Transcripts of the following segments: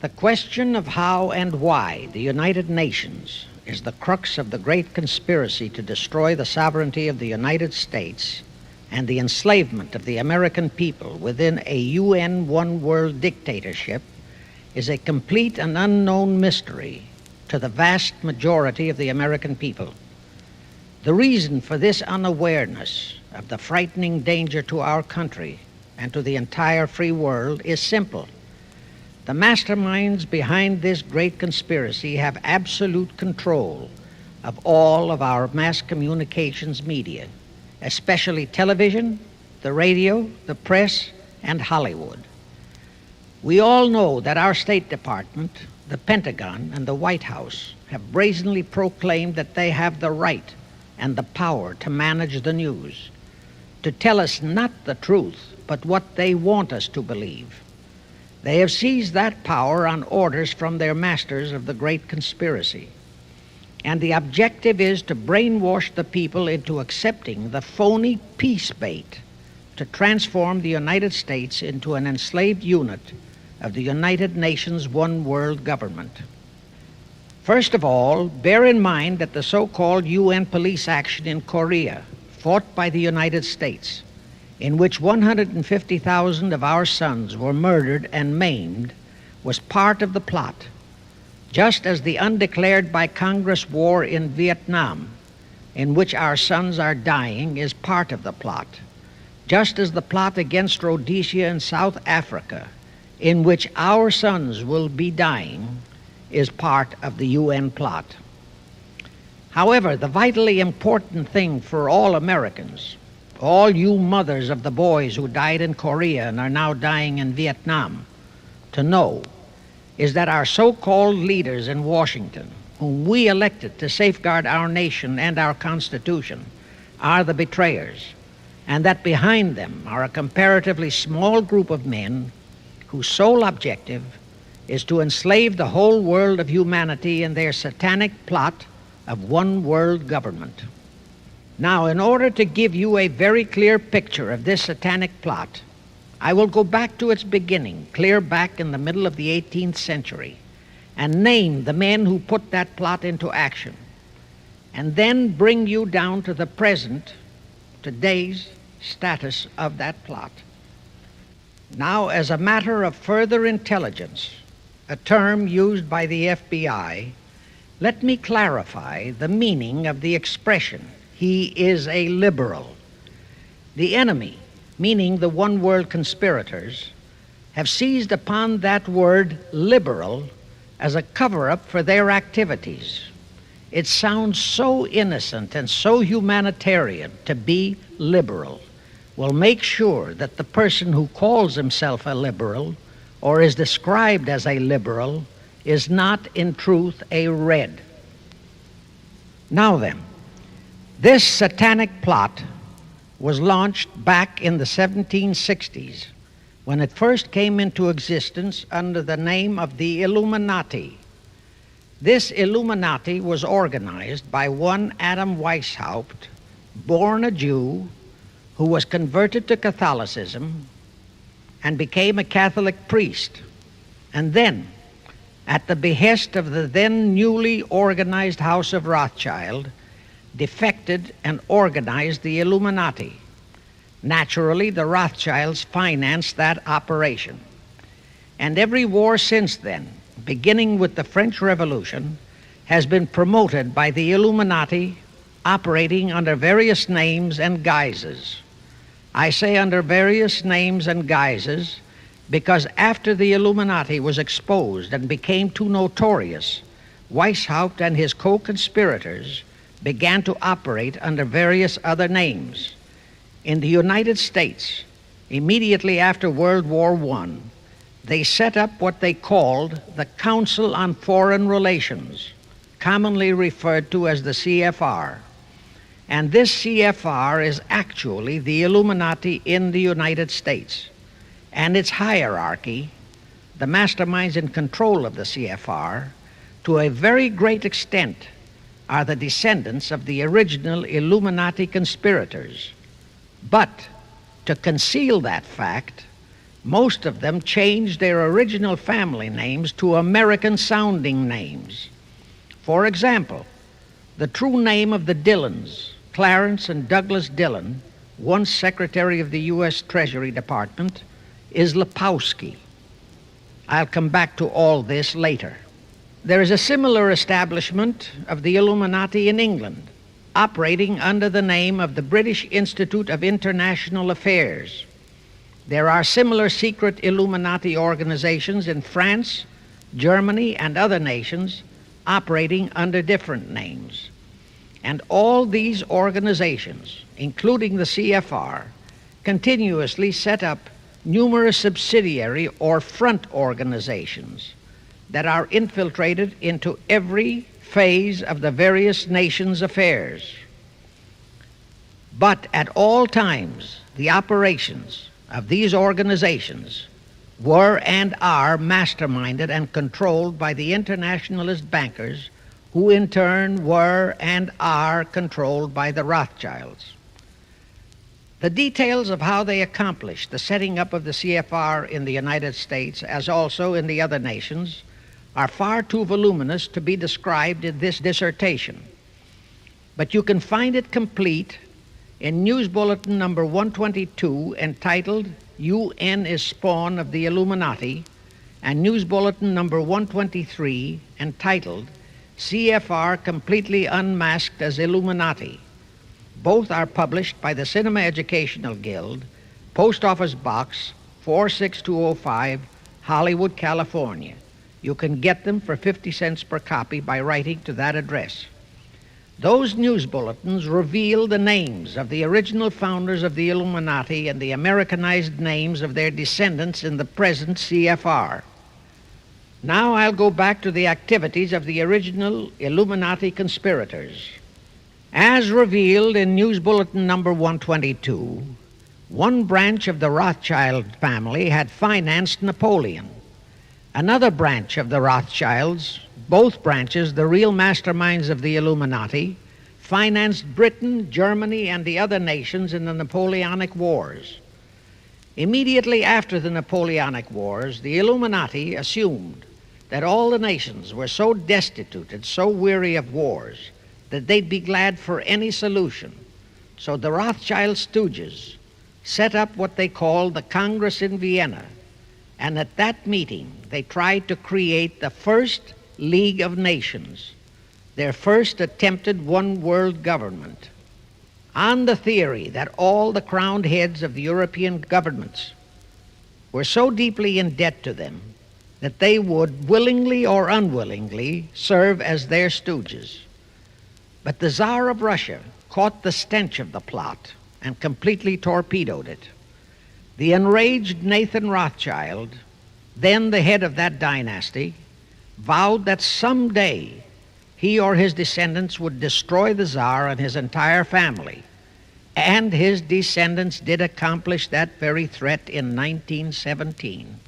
The question of how and why the United Nations is the crux of the great conspiracy to destroy the sovereignty of the United States and the enslavement of the American people within a UN one-world dictatorship is a complete and unknown mystery to the vast majority of the American people. The reason for this unawareness of the frightening danger to our country and to the entire free world is simple. The masterminds behind this great conspiracy have absolute control of all of our mass communications media, especially television, the radio, the press, and Hollywood. We all know that our State Department, the Pentagon, and the White House have brazenly proclaimed that they have the right and the power to manage the news, to tell us not the truth, but what they want us to believe. They have seized that power on orders from their masters of the great conspiracy. And the objective is to brainwash the people into accepting the phony peace bait to transform the United States into an enslaved unit of the United Nations one world government. First of all, bear in mind that the so-called UN police action in Korea, fought by the United States, in which 150,000 of our sons were murdered and maimed, was part of the plot, just as the undeclared by Congress war in Vietnam, in which our sons are dying, is part of the plot, just as the plot against Rhodesia and South Africa, in which our sons will be dying, is part of the UN plot. However, the vitally important thing for all Americans, all you mothers of the boys who died in Korea and are now dying in Vietnam, to know is that our so-called leaders in Washington, whom we elected to safeguard our nation and our Constitution, are the betrayers, and that behind them are a comparatively small group of men whose sole objective is to enslave the whole world of humanity in their satanic plot of one world government. Now, in order to give you a very clear picture of this satanic plot, I will go back to its beginning, clear back in the middle of the 18th century, and name the men who put that plot into action, and then bring you down to the present, today's status of that plot. Now, as a matter of further intelligence, a term used by the FBI, let me clarify the meaning of the expression, "He is a liberal." The enemy, meaning the one world conspirators, have seized upon that word liberal as a cover-up for their activities. It sounds so innocent and so humanitarian to be liberal. We'll make sure that the person who calls himself a liberal or is described as a liberal is not in truth a red. Now then, this satanic plot was launched back in the 1760s when it first came into existence under the name of the Illuminati. This Illuminati was organized by one Adam Weishaupt, born a Jew, who was converted to Catholicism and became a Catholic priest, and then, at the behest of the then newly organized House of Rothschild, defected and organized the Illuminati. Naturally, the Rothschilds financed that operation. And every war since then, beginning with the French Revolution, has been promoted by the Illuminati, operating under various names and guises. I say under various names and guises because after the Illuminati was exposed and became too notorious, Weishaupt and his co-conspirators began to operate under various other names. In the United States, immediately after World War I, they set up what they called the Council on Foreign Relations, commonly referred to as the CFR. And this CFR is actually the Illuminati in the United States. And its hierarchy, the masterminds in control of the CFR, to a very great extent are the descendants of the original Illuminati conspirators. But to conceal that fact, Most of them changed their original family names to American-sounding names. For example, the true name of the Dillons, Clarence and Douglas Dillon, once Secretary of the U.S. Treasury Department, is Lepowski. I'll come back to all this later. There is a similar establishment of the Illuminati in England, operating under the name of the British Institute of International Affairs. There are similar secret Illuminati organizations in France, Germany, and other nations operating under different names. And all these organizations, including the CFR, continuously set up numerous subsidiary or front organizations that are infiltrated into every phase of the various nations' affairs. But at all times, the operations of these organizations were and are masterminded and controlled by the internationalist bankers, who in turn were and are controlled by the Rothschilds. The details of how they accomplished the setting up of the CFR in the United States, as also in the other nations, are far too voluminous to be described in this dissertation. But you can find it complete in News Bulletin number 122, entitled UN is Spawn of the Illuminati, and News Bulletin number 123, entitled CFR Completely Unmasked as Illuminati. Both are published by the Cinema Educational Guild, Post Office Box 46205, Hollywood, California. You can get them for 50 cents per copy by writing to that address. Those news bulletins reveal the names of the original founders of the Illuminati and the Americanized names of their descendants in the present CFR. Now I'll go back to the activities of the original Illuminati conspirators. As revealed in News Bulletin number 122, one branch of the Rothschild family had financed Napoleon. Another branch of the Rothschilds, both branches the real masterminds of the Illuminati, financed Britain, Germany, and the other nations in the Napoleonic Wars. Immediately after the Napoleonic Wars, the Illuminati assumed that all the nations were so destitute and so weary of wars that they'd be glad for any solution. So the Rothschild stooges set up what they called the Congress in Vienna, and at that meeting they tried to create the first League of Nations, their first attempted one world government, on the theory that all the crowned heads of the European governments were so deeply in debt to them that they would willingly or unwillingly serve as their stooges. But the Tsar of Russia caught the stench of the plot and completely torpedoed it. The enraged Nathan Rothschild, then the head of that dynasty, vowed that someday he or his descendants would destroy the Tsar and his entire family. And his descendants did accomplish that very threat in 1917.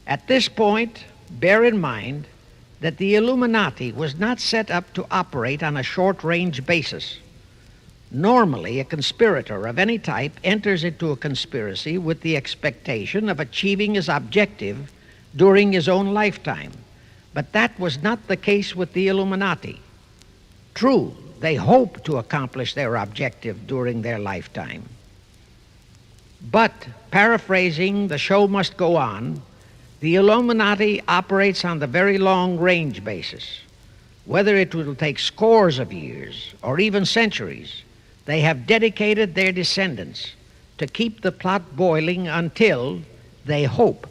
At this point, bear in mind that the Illuminati was not set up to operate on a short-range basis. Normally, a conspirator of any type enters into a conspiracy with the expectation of achieving his objective during his own lifetime. But that was not the case with the Illuminati. True, they hope to accomplish their objective during their lifetime. But, paraphrasing The Show Must Go On, the Illuminati operates on the very long-range basis. Whether it will take scores of years or even centuries, they have dedicated their descendants to keep the plot boiling until they hope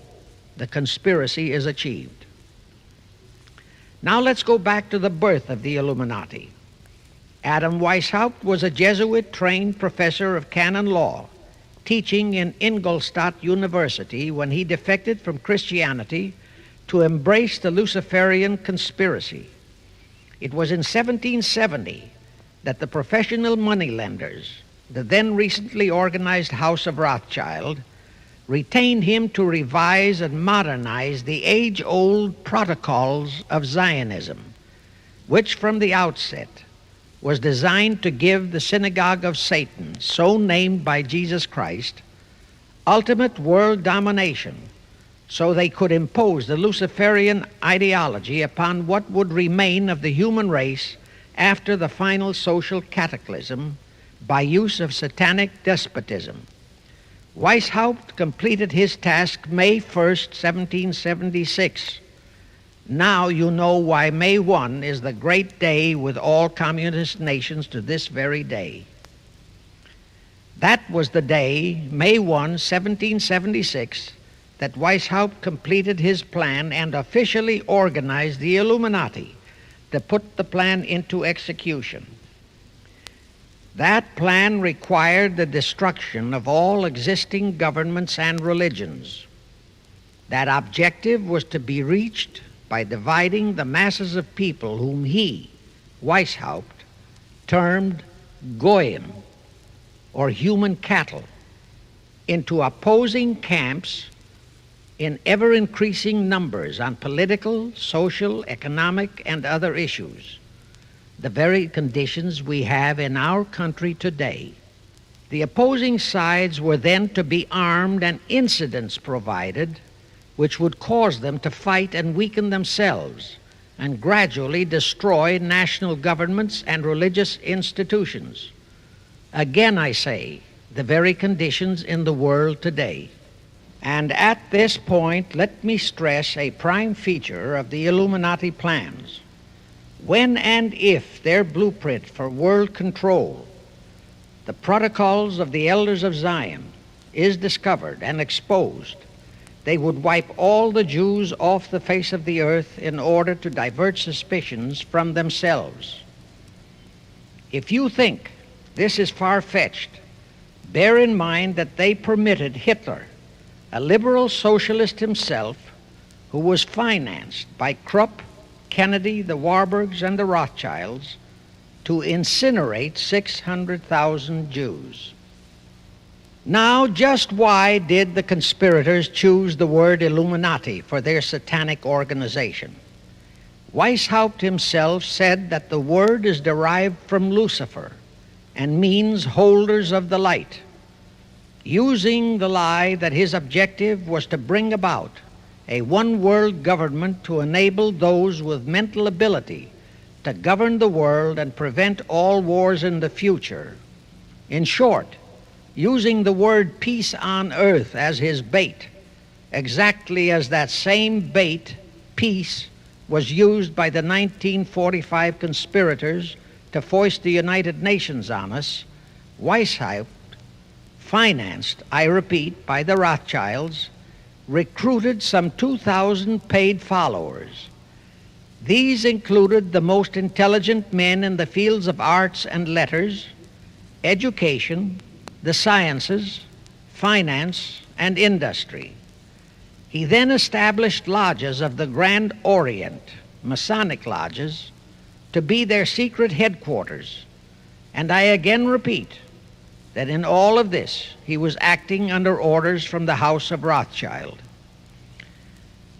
the conspiracy is achieved. Now let's go back to the birth of the Illuminati. Adam Weishaupt was a Jesuit-trained professor of canon law, teaching in Ingolstadt University when he defected from Christianity to embrace the Luciferian conspiracy. It was in 1770 that the professional moneylenders, the then recently organized House of Rothschild, retained him to revise and modernize the age-old protocols of Zionism, which from the outset was designed to give the synagogue of Satan, so named by Jesus Christ, ultimate world domination, so they could impose the Luciferian ideology upon what would remain of the human race after the final social cataclysm by use of satanic despotism. Weishaupt completed his task May 1st, 1776. Now you know why May 1 is the great day with all communist nations to this very day. That was the day, May 1, 1776, that Weishaupt completed his plan and officially organized the Illuminati to put the plan into execution. That plan required the destruction of all existing governments and religions. That objective was to be reached by dividing the masses of people whom he, Weishaupt, termed Goyim, or human cattle, into opposing camps in ever-increasing numbers on political, social, economic, and other issues, the very conditions we have in our country today. The opposing sides were then to be armed and incidents provided which would cause them to fight and weaken themselves and gradually destroy national governments and religious institutions. Again, I say, the very conditions in the world today. And at this point, let me stress a prime feature of the Illuminati plans. When and if their blueprint for world control, the protocols of the elders of Zion, is discovered and exposed, they would wipe all the Jews off the face of the earth in order to divert suspicions from themselves. If you think this is far-fetched, bear in mind that they permitted Hitler, a liberal socialist himself, who was financed by Krupp, Kennedy, the Warburgs, and the Rothschilds, to incinerate 600,000 Jews. Now, just why did the conspirators choose the word Illuminati for their satanic organization? Weishaupt himself said that the word is derived from Lucifer and means holders of the light, using the lie that his objective was to bring about a one-world government to enable those with mental ability to govern the world and prevent all wars in the future. In short, using the word peace on earth as his bait, exactly as that same bait, peace, was used by the 1945 conspirators to foist the United Nations on us. Weishaupt, financed, I repeat, by the Rothschilds, recruited some 2,000 paid followers. These included the most intelligent men in the fields of arts and letters, education, the sciences, finance, and industry. He then established lodges of the Grand Orient, Masonic lodges, to be their secret headquarters. And I again repeat that in all of this, he was acting under orders from the House of Rothschild.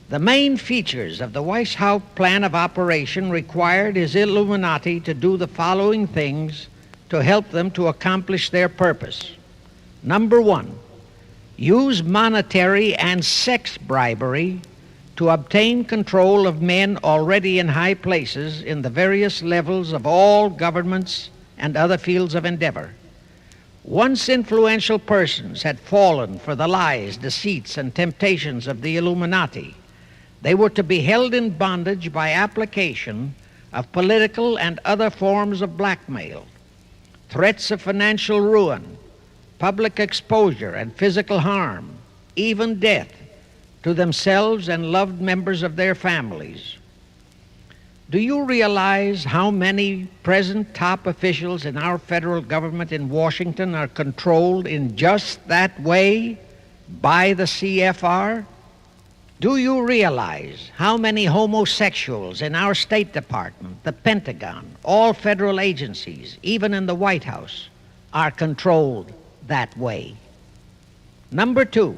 The main features of the Weishaupt plan of operation required his Illuminati to do the following things to help them to accomplish their purpose. Number one, use monetary and sex bribery to obtain control of men already in high places in the various levels of all governments and other fields of endeavor. Once influential persons had fallen for the lies, deceits, and temptations of the Illuminati, they were to be held in bondage by application of political and other forms of blackmail, threats of financial ruin, public exposure and physical harm, even death, to themselves and loved members of their families. Do you realize how many present top officials in our federal government in Washington are controlled in just that way by the CFR? Do you realize how many homosexuals in our State Department, the Pentagon, all federal agencies, even in the White House, are controlled that way? Number two,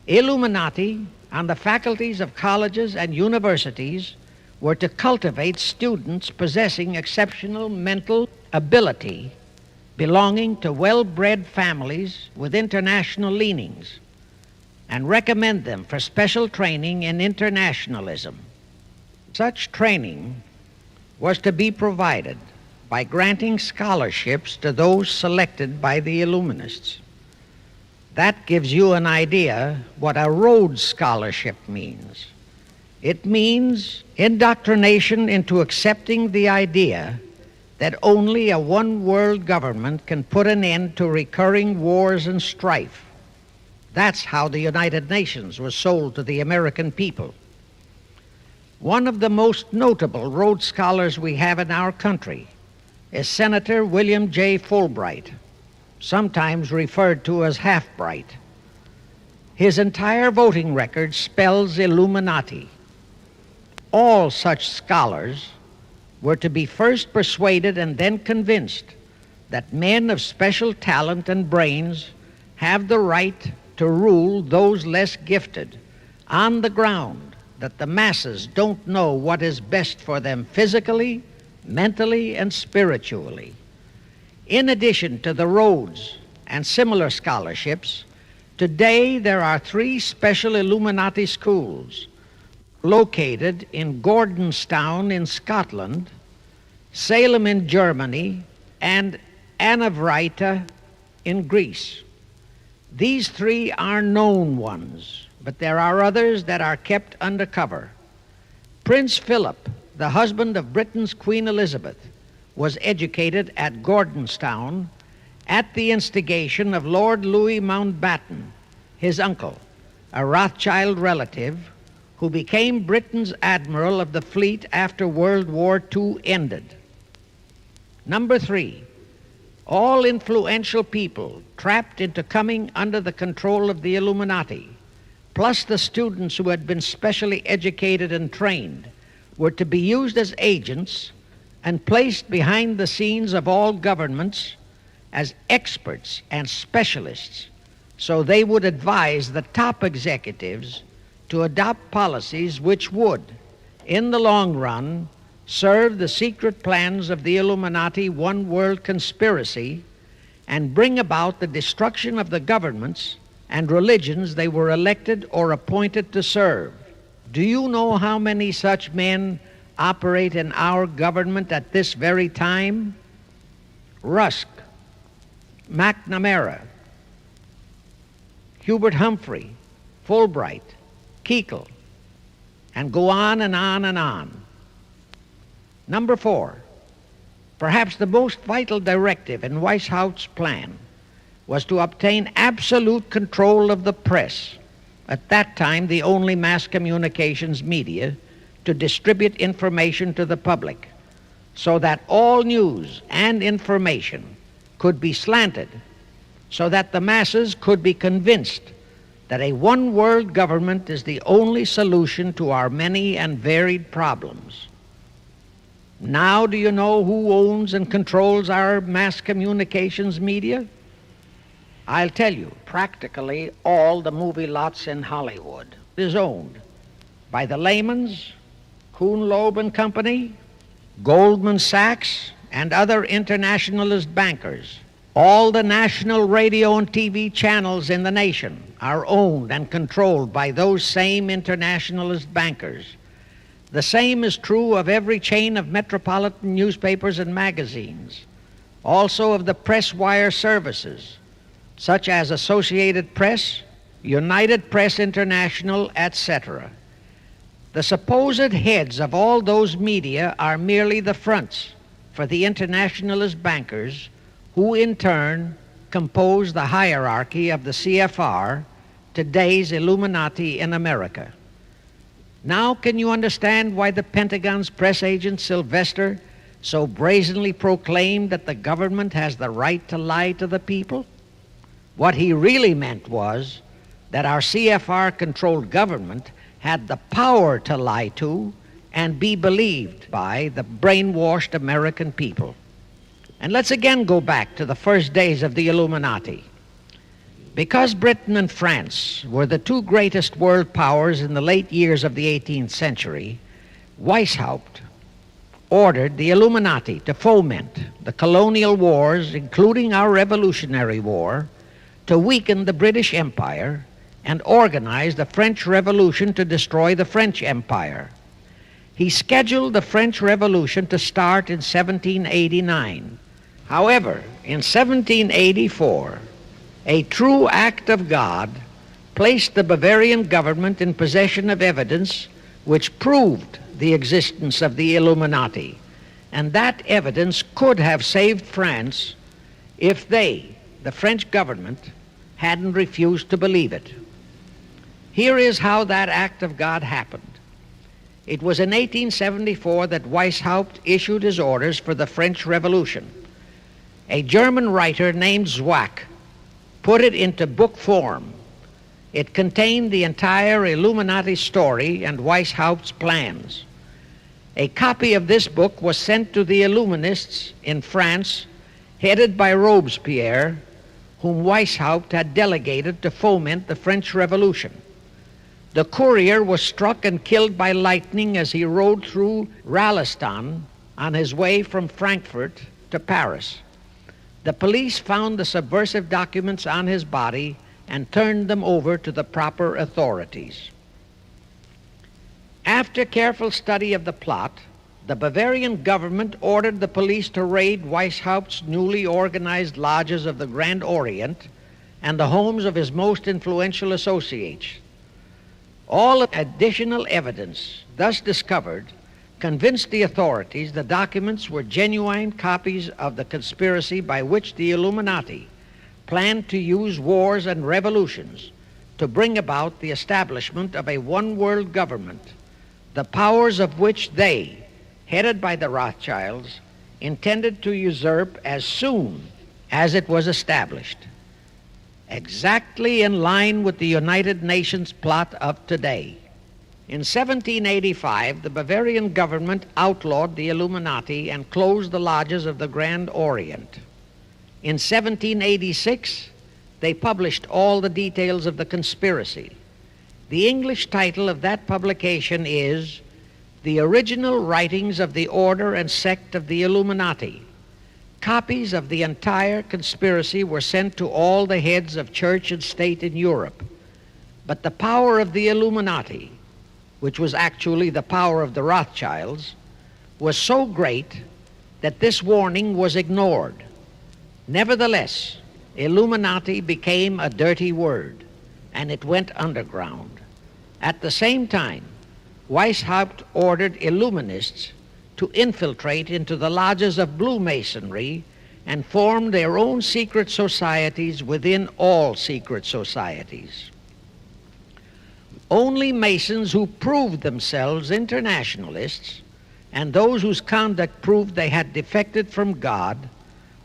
Illuminati on the faculties of colleges and universities were to cultivate students possessing exceptional mental ability belonging to well-bred families with international leanings and recommend them for special training in internationalism. Such training was to be provided by granting scholarships to those selected by the Illuminists. That gives you an idea what a Rhodes Scholarship means. It means indoctrination into accepting the idea that only a one-world government can put an end to recurring wars and strife. That's how the United Nations was sold to the American people. One of the most notable Rhodes Scholars we have in our country is Senator William J. Fulbright, sometimes referred to as Half-Bright. His entire voting record spells Illuminati. All such scholars were to be first persuaded and then convinced that men of special talent and brains have the right to rule those less gifted on the ground that the masses don't know what is best for them physically, mentally, and spiritually. In addition to the Rhodes and similar scholarships, today there are 3 special Illuminati schools located in Gordonstown in Scotland, Salem in Germany, and Anavryta in Greece. These 3 are known ones, but there are others that are kept undercover. Prince Philip, the husband of Britain's Queen Elizabeth, was educated at Gordonstown at the instigation of Lord Louis Mountbatten, his uncle, a Rothschild relative who became Britain's admiral of the fleet after World War II ended. Number 3, all influential people trapped into coming under the control of the Illuminati, plus the students who had been specially educated and trained, were to be used as agents and placed behind the scenes of all governments as experts and specialists, so they would advise the top executives to adopt policies which would, in the long run, serve the secret plans of the Illuminati one-world conspiracy and bring about the destruction of the governments and religions they were elected or appointed to serve. Do you know how many such men operate in our government at this very time? Rusk, McNamara, Hubert Humphrey, Fulbright, Kuchel, and go on and on and on. Number 4, perhaps the most vital directive in Weishaupt's plan was to obtain absolute control of the press, at that time the only mass communications media, to distribute information to the public, so that all news and information could be slanted, so that the masses could be convinced that a one-world government is the only solution to our many and varied problems. Now do you know who owns and controls our mass communications media? I'll tell you, practically all the movie lots in Hollywood is owned by the Lehmans, Kuhn, Loeb and Company, Goldman Sachs, and other internationalist bankers. All the national radio and TV channels in the nation are owned and controlled by those same internationalist bankers. The same is true of every chain of metropolitan newspapers and magazines, also of the press wire services, such as Associated Press, United Press International, etc. The supposed heads of all those media are merely the fronts for the internationalist bankers, who in turn compose the hierarchy of the CFR, today's Illuminati in America. Now can you understand why the Pentagon's press agent Sylvester so brazenly proclaimed that the government has the right to lie to the people? What he really meant was that our CFR-controlled government had the power to lie to and be believed by the brainwashed American people. And let's again go back to the first days of the Illuminati. Because Britain and France were the 2 greatest world powers in the late years of the 18th century, Weishaupt, ordered the Illuminati to foment the colonial wars, including our Revolutionary War, to weaken the British Empire and organize the French Revolution to destroy the French Empire. He scheduled the French Revolution to start in 1789. However, in 1784, a true act of God placed the Bavarian government in possession of evidence which proved the existence of the Illuminati, and that evidence could have saved France if they, the French government, hadn't refused to believe it. Here is how that act of God happened. It was in 1874 that Weishaupt issued his orders for the French Revolution. A German writer named Zwack put it into book form. It contained the entire Illuminati story and Weishaupt's plans. A copy of this book was sent to the Illuminists in France, headed by Robespierre, whom Weishaupt had delegated to foment the French Revolution. The courier was struck and killed by lightning as he rode through Ralston on his way from Frankfurt to Paris. The police found the subversive documents on his body and turned them over to the proper authorities. After careful study of the plot, the Bavarian government ordered the police to raid Weishaupt's newly organized lodges of the Grand Orient and the homes of his most influential associates. All additional evidence thus discovered convinced the authorities the documents were genuine copies of the conspiracy by which the Illuminati planned to use wars and revolutions to bring about the establishment of a one-world government, the powers of which they, headed by the Rothschilds, intended to usurp as soon as it was established, exactly in line with the United Nations plot of today. In 1785, the Bavarian government outlawed the Illuminati and closed the lodges of the Grand Orient. In 1786, they published all the details of the conspiracy. The English title of that publication is The Original Writings of the Order and Sect of the Illuminati. Copies of the entire conspiracy were sent to all the heads of church and state in Europe. But the power of the Illuminati, which was actually the power of the Rothschilds, was so great that this warning was ignored. Nevertheless, Illuminati became a dirty word, and it went underground. At the same time, Weishaupt ordered Illuminists to infiltrate into the lodges of Blue Masonry and form their own secret societies within all secret societies. Only Masons who proved themselves internationalists and those whose conduct proved they had defected from God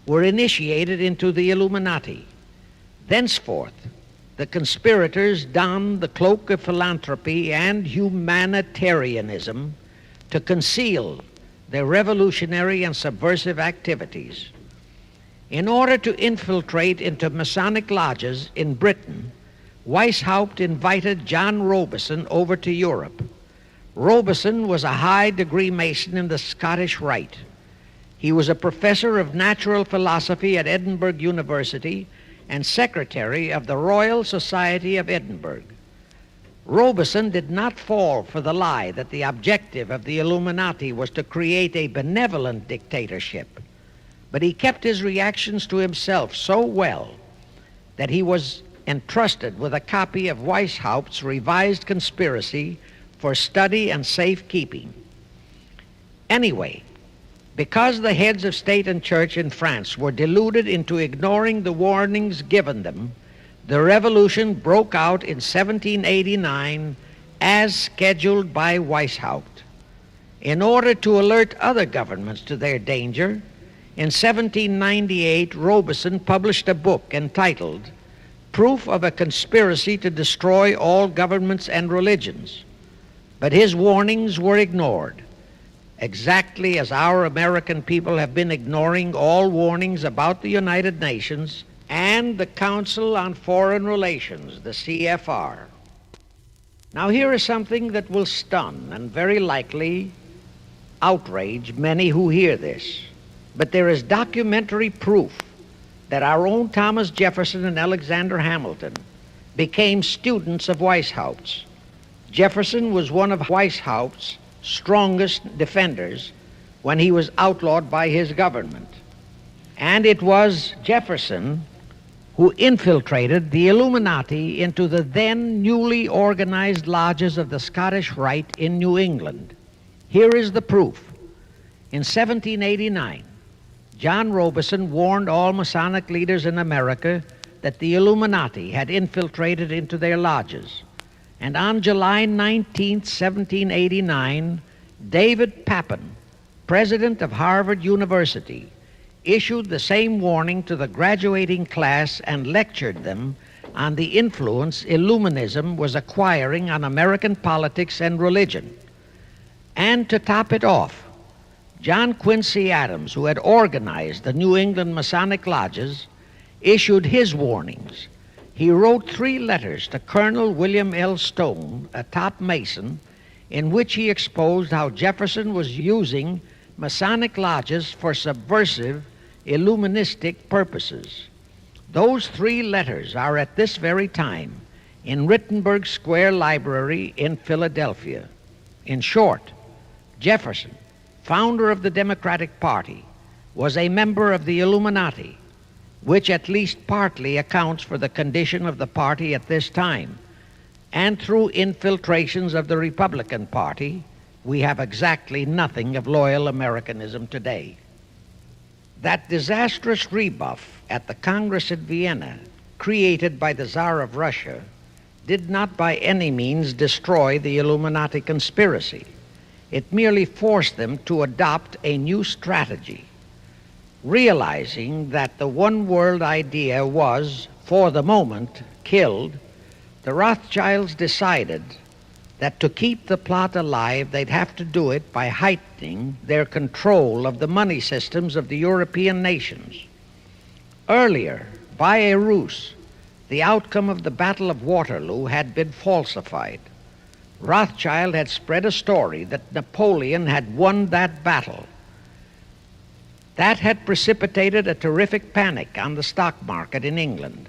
were initiated into the Illuminati. Thenceforth, the conspirators donned the cloak of philanthropy and humanitarianism to conceal their revolutionary and subversive activities. In order to infiltrate into Masonic lodges in Britain, Weishaupt invited John Robison over to Europe. Robison was a high-degree Mason in the Scottish Rite. He was a professor of natural philosophy at Edinburgh University and secretary of the Royal Society of Edinburgh. Robison did not fall for the lie that the objective of the Illuminati was to create a benevolent dictatorship, but he kept his reactions to himself so well that he was entrusted with a copy of Weishaupt's revised conspiracy for study and safekeeping. Anyway, because the heads of state and church in France were deluded into ignoring the warnings given them, the revolution broke out in 1789 as scheduled by Weishaupt. In order to alert other governments to their danger, in 1798 Robison published a book entitled Proof of a Conspiracy to Destroy All Governments and Religions. But his warnings were ignored, exactly as our American people have been ignoring all warnings about the United Nations and the Council on Foreign Relations, the CFR. Now here is something that will stun and very likely outrage many who hear this, but there is documentary proof that our own Thomas Jefferson and Alexander Hamilton became students of Weishaupt. Jefferson was one of Weishaupt's strongest defenders when he was outlawed by his government. And it was Jefferson who infiltrated the Illuminati into the then newly organized lodges of the Scottish Rite in New England. Here is the proof. In 1789, John Robeson warned all Masonic leaders in America that the Illuminati had infiltrated into their lodges. And on July 19, 1789, David Papin, president of Harvard University, issued the same warning to the graduating class and lectured them on the influence Illuminism was acquiring on American politics and religion. And to top it off, John Quincy Adams, who had organized the New England Masonic lodges, issued his warnings. He wrote 3 letters to Colonel William L. Stone, a top Mason, in which he exposed how Jefferson was using Masonic lodges for subversive, Illuministic purposes. Those 3 letters are at this very time in Rittenberg Square Library in Philadelphia. In short, Jefferson, founder of the Democratic Party, was a member of the Illuminati, which at least partly accounts for the condition of the party at this time. And through infiltrations of the Republican Party, we have exactly nothing of loyal Americanism today. That disastrous rebuff at the Congress at Vienna, created by the Tsar of Russia, did not by any means destroy the Illuminati conspiracy. It merely forced them to adopt a new strategy. Realizing that the one world idea was, for the moment, killed, the Rothschilds decided that to keep the plot alive, they'd have to do it by heightening their control of the money systems of the European nations. Earlier, by a ruse, the outcome of the Battle of Waterloo had been falsified. Rothschild had spread a story that Napoleon had won that battle. That had precipitated a terrific panic on the stock market in England.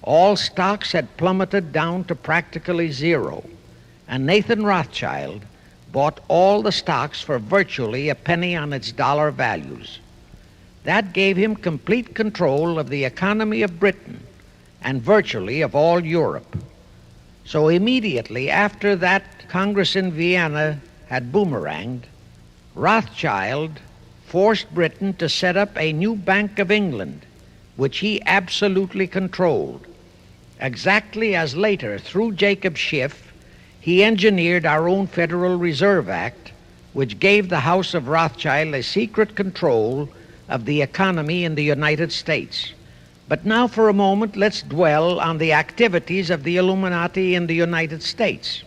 All stocks had plummeted down to practically zero, and Nathan Rothschild bought all the stocks for virtually a penny on its dollar values. That gave him complete control of the economy of Britain and virtually of all Europe. So immediately after that Congress in Vienna had boomeranged, Rothschild forced Britain to set up a new Bank of England, which he absolutely controlled, exactly as later, through Jacob Schiff, he engineered our own Federal Reserve Act, which gave the House of Rothschild a secret control of the economy in the United States. But now for a moment, let's dwell on the activities of the Illuminati in the United States.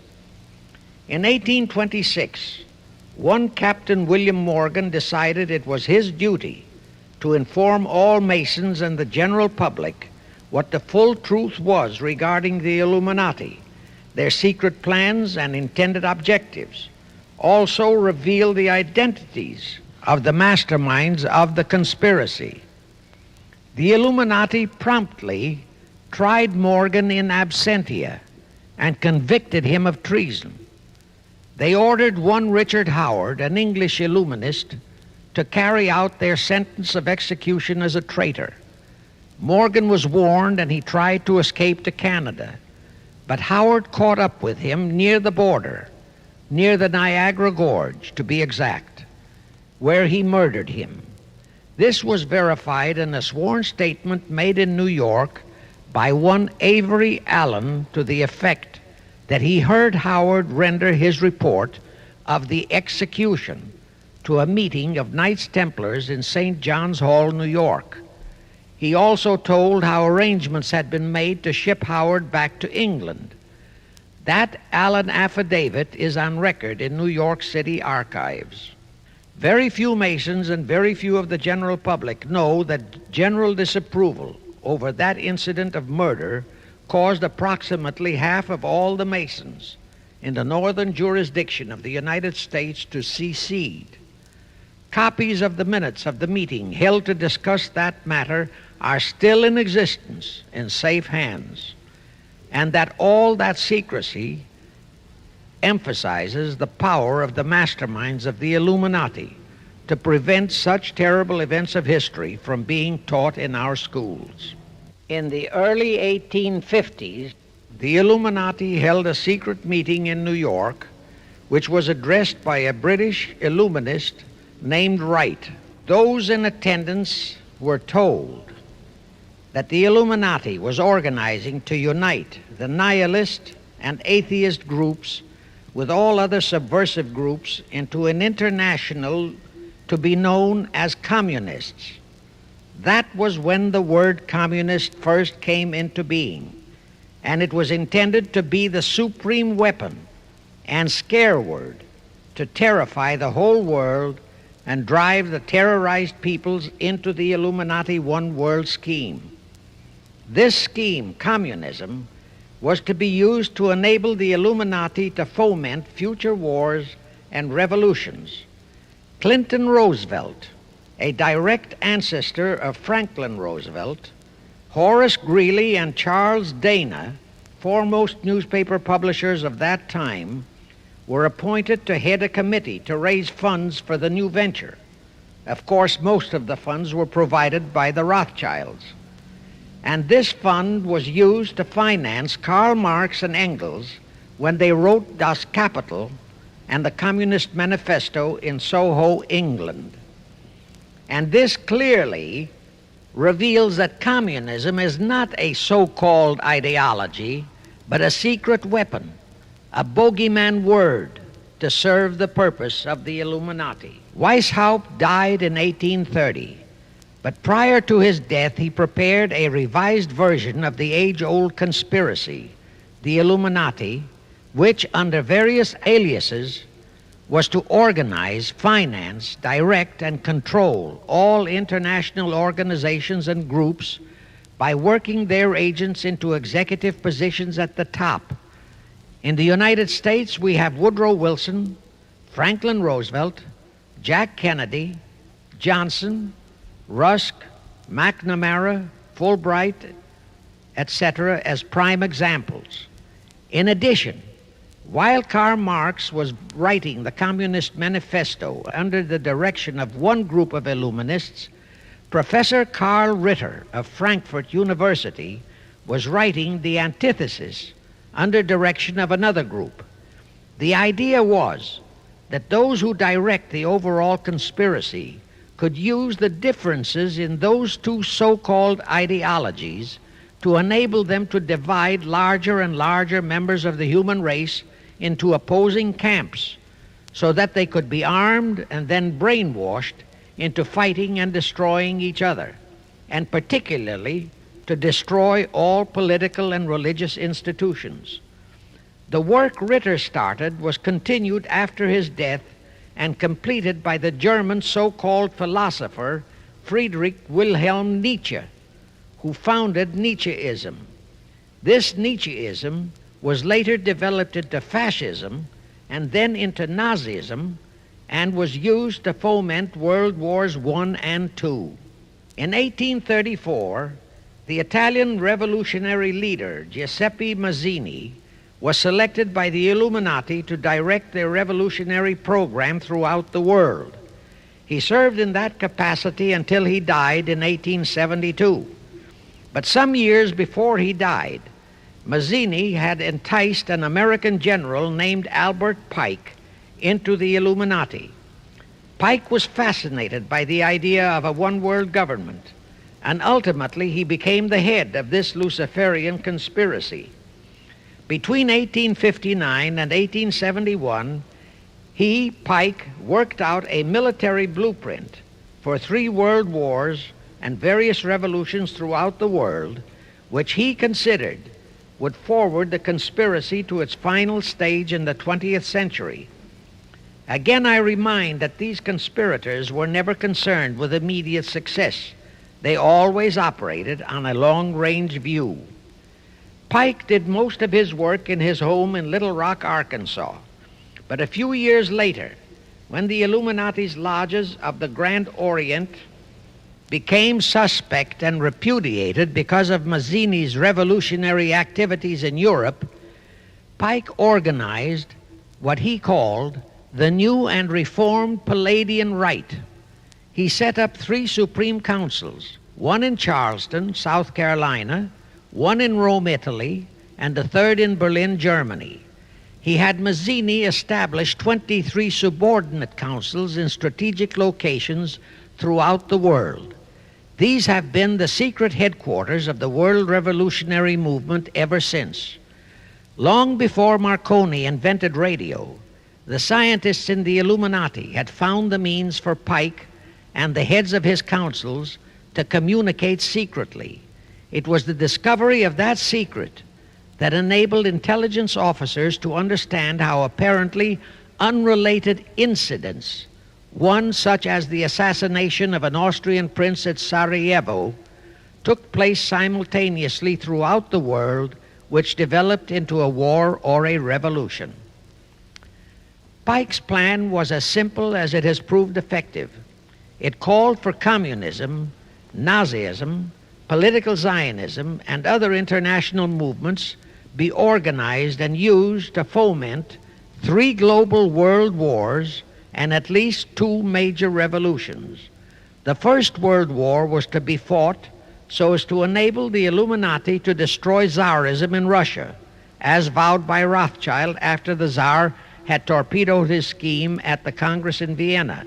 In 1826, one Captain William Morgan decided it was his duty to inform all Masons and the general public what the full truth was regarding the Illuminati, their secret plans and intended objectives, also reveal the identities of the masterminds of the conspiracy. The Illuminati promptly tried Morgan in absentia and convicted him of treason. They ordered one Richard Howard, an English Illuminist, to carry out their sentence of execution as a traitor. Morgan was warned and he tried to escape to Canada, but Howard caught up with him near the border, near the Niagara Gorge, to be exact, where he murdered him. This was verified in a sworn statement made in New York by one Avery Allen to the effect that he heard Howard render his report of the execution to a meeting of Knights Templars in St. John's Hall, New York. He also told how arrangements had been made to ship Howard back to England. That Allen affidavit is on record in New York City archives. Very few Masons and very few of the general public know that general disapproval over that incident of murder caused approximately half of all the Masons in the northern jurisdiction of the United States to secede. Copies of the minutes of the meeting held to discuss that matter are still in existence in safe hands, and that all that secrecy emphasizes the power of the masterminds of the Illuminati to prevent such terrible events of history from being taught in our schools. In the early 1850s, the Illuminati held a secret meeting in New York, which was addressed by a British Illuminist named Wright. Those in attendance were told that the Illuminati was organizing to unite the nihilist and atheist groups with all other subversive groups into an international to be known as communists. That was when the word communist first came into being, and it was intended to be the supreme weapon and scare word to terrify the whole world and drive the terrorized peoples into the Illuminati one world scheme. This scheme, communism, was to be used to enable the Illuminati to foment future wars and revolutions. Clinton Roosevelt, a direct ancestor of Franklin Roosevelt, Horace Greeley and Charles Dana, foremost newspaper publishers of that time, were appointed to head a committee to raise funds for the new venture. Of course, most of the funds were provided by the Rothschilds. And this fund was used to finance Karl Marx and Engels when they wrote Das Kapital and the Communist Manifesto in Soho, England. And this clearly reveals that communism is not a so-called ideology, but a secret weapon, a bogeyman word to serve the purpose of the Illuminati. Weishaupt died in 1830. But prior to his death, he prepared a revised version of the age-old conspiracy, the Illuminati, which, under various aliases, was to organize, finance, direct, and control all international organizations and groups by working their agents into executive positions at the top. In the United States, we have Woodrow Wilson, Franklin Roosevelt, Jack Kennedy, Johnson, Rusk, McNamara, Fulbright, etc., as prime examples. In addition, while Karl Marx was writing the Communist Manifesto under the direction of one group of Illuminists, Professor Karl Ritter of Frankfurt University was writing the antithesis under direction of another group. The idea was that those who direct the overall conspiracy could use the differences in those two so-called ideologies to enable them to divide larger and larger members of the human race into opposing camps so that they could be armed and then brainwashed into fighting and destroying each other, and particularly to destroy all political and religious institutions. The work Ritter started was continued after his death and completed by the German so-called philosopher Friedrich Wilhelm Nietzsche, who founded Nietzscheism. This Nietzscheism was later developed into fascism and then into Nazism and was used to foment World Wars I and II. In 1834, the Italian revolutionary leader Giuseppe Mazzini was selected by the Illuminati to direct their revolutionary program throughout the world. He served in that capacity until he died in 1872. But some years before he died, Mazzini had enticed an American general named Albert Pike into the Illuminati. Pike was fascinated by the idea of a one-world government, and ultimately he became the head of this Luciferian conspiracy. Between 1859 and 1871, he, Pike, worked out a military blueprint for 3 world wars and various revolutions throughout the world, which he considered would forward the conspiracy to its final stage in the 20th century. Again, I remind that these conspirators were never concerned with immediate success. They always operated on a long-range view. Pike did most of his work in his home in Little Rock, Arkansas. But a few years later, when the Illuminati's lodges of the Grand Orient became suspect and repudiated because of Mazzini's revolutionary activities in Europe, Pike organized what he called the New and Reformed Palladian Rite. He set up 3 Supreme Councils, one in Charleston, South Carolina, one in Rome, Italy, and the 3rd in Berlin, Germany. He had Mazzini establish 23 subordinate councils in strategic locations throughout the world. These have been the secret headquarters of the world revolutionary movement ever since. Long before Marconi invented radio, the scientists in the Illuminati had found the means for Pike and the heads of his councils to communicate secretly. It was the discovery of that secret that enabled intelligence officers to understand how apparently unrelated incidents, one such as the assassination of an Austrian prince at Sarajevo, took place simultaneously throughout the world, which developed into a war or a revolution. Pike's plan was as simple as it has proved effective. It called for communism, Nazism, political Zionism, and other international movements be organized and used to foment 3 global world wars and at least 2 major revolutions. The First World War was to be fought so as to enable the Illuminati to destroy Tsarism in Russia, as vowed by Rothschild after the Tsar had torpedoed his scheme at the Congress in Vienna,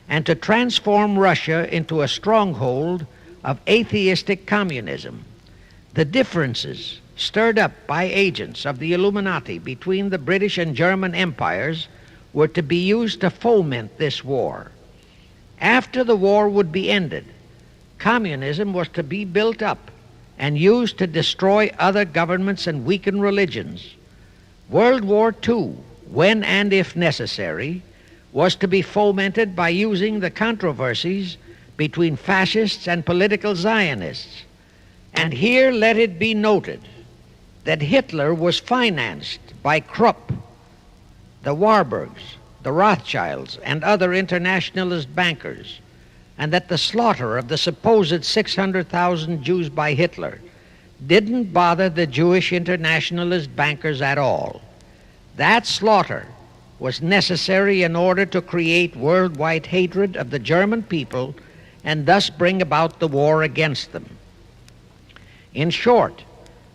and to transform Russia into a stronghold of atheistic communism. The differences stirred up by agents of the Illuminati between the British and German empires were to be used to foment this war. After the war would be ended, communism was to be built up and used to destroy other governments and weaken religions. World War II, when and if necessary, was to be fomented by using the controversies between fascists and political Zionists. And here let it be noted that Hitler was financed by Krupp, the Warburgs, the Rothschilds, and other internationalist bankers, and that the slaughter of the supposed 600,000 Jews by Hitler didn't bother the Jewish internationalist bankers at all. That slaughter was necessary in order to create worldwide hatred of the German people and thus bring about the war against them. In short,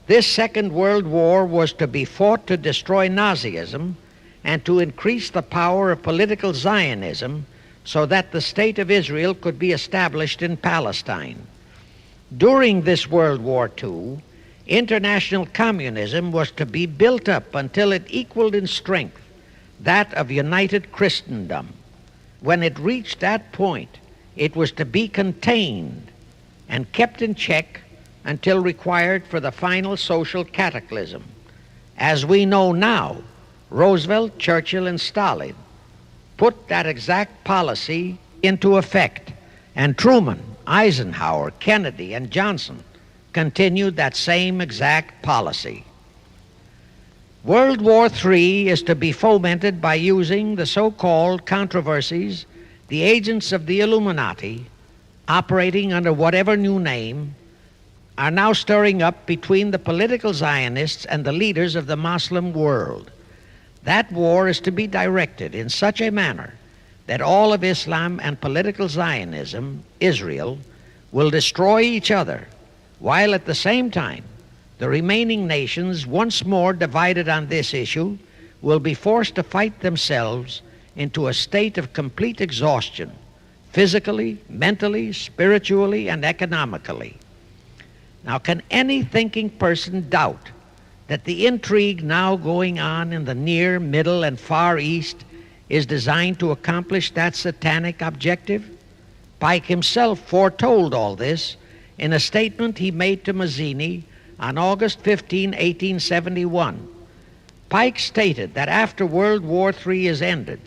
this Second World War was to be fought to destroy Nazism and to increase the power of political Zionism so that the State of Israel could be established in Palestine. During this World War II, international communism was to be built up until it equaled in strength that of united Christendom. When it reached that point, it was to be contained and kept in check until required for the final social cataclysm. As we know now, Roosevelt, Churchill, and Stalin put that exact policy into effect, and Truman, Eisenhower, Kennedy, and Johnson continued that same exact policy. World War III is to be fomented by using the so-called controversies the agents of the Illuminati, operating under whatever new name, are now stirring up between the political Zionists and the leaders of the Muslim world. That war is to be directed in such a manner that all of Islam and political Zionism, Israel, will destroy each other, while at the same time the remaining nations, once more divided on this issue, will be forced to fight themselves into a state of complete exhaustion, physically, mentally, spiritually, and economically. Now, can any thinking person doubt that the intrigue now going on in the Near, Middle, and Far East is designed to accomplish that satanic objective? Pike himself foretold all this in a statement he made to Mazzini on August 15, 1871. Pike stated that after World War III is ended,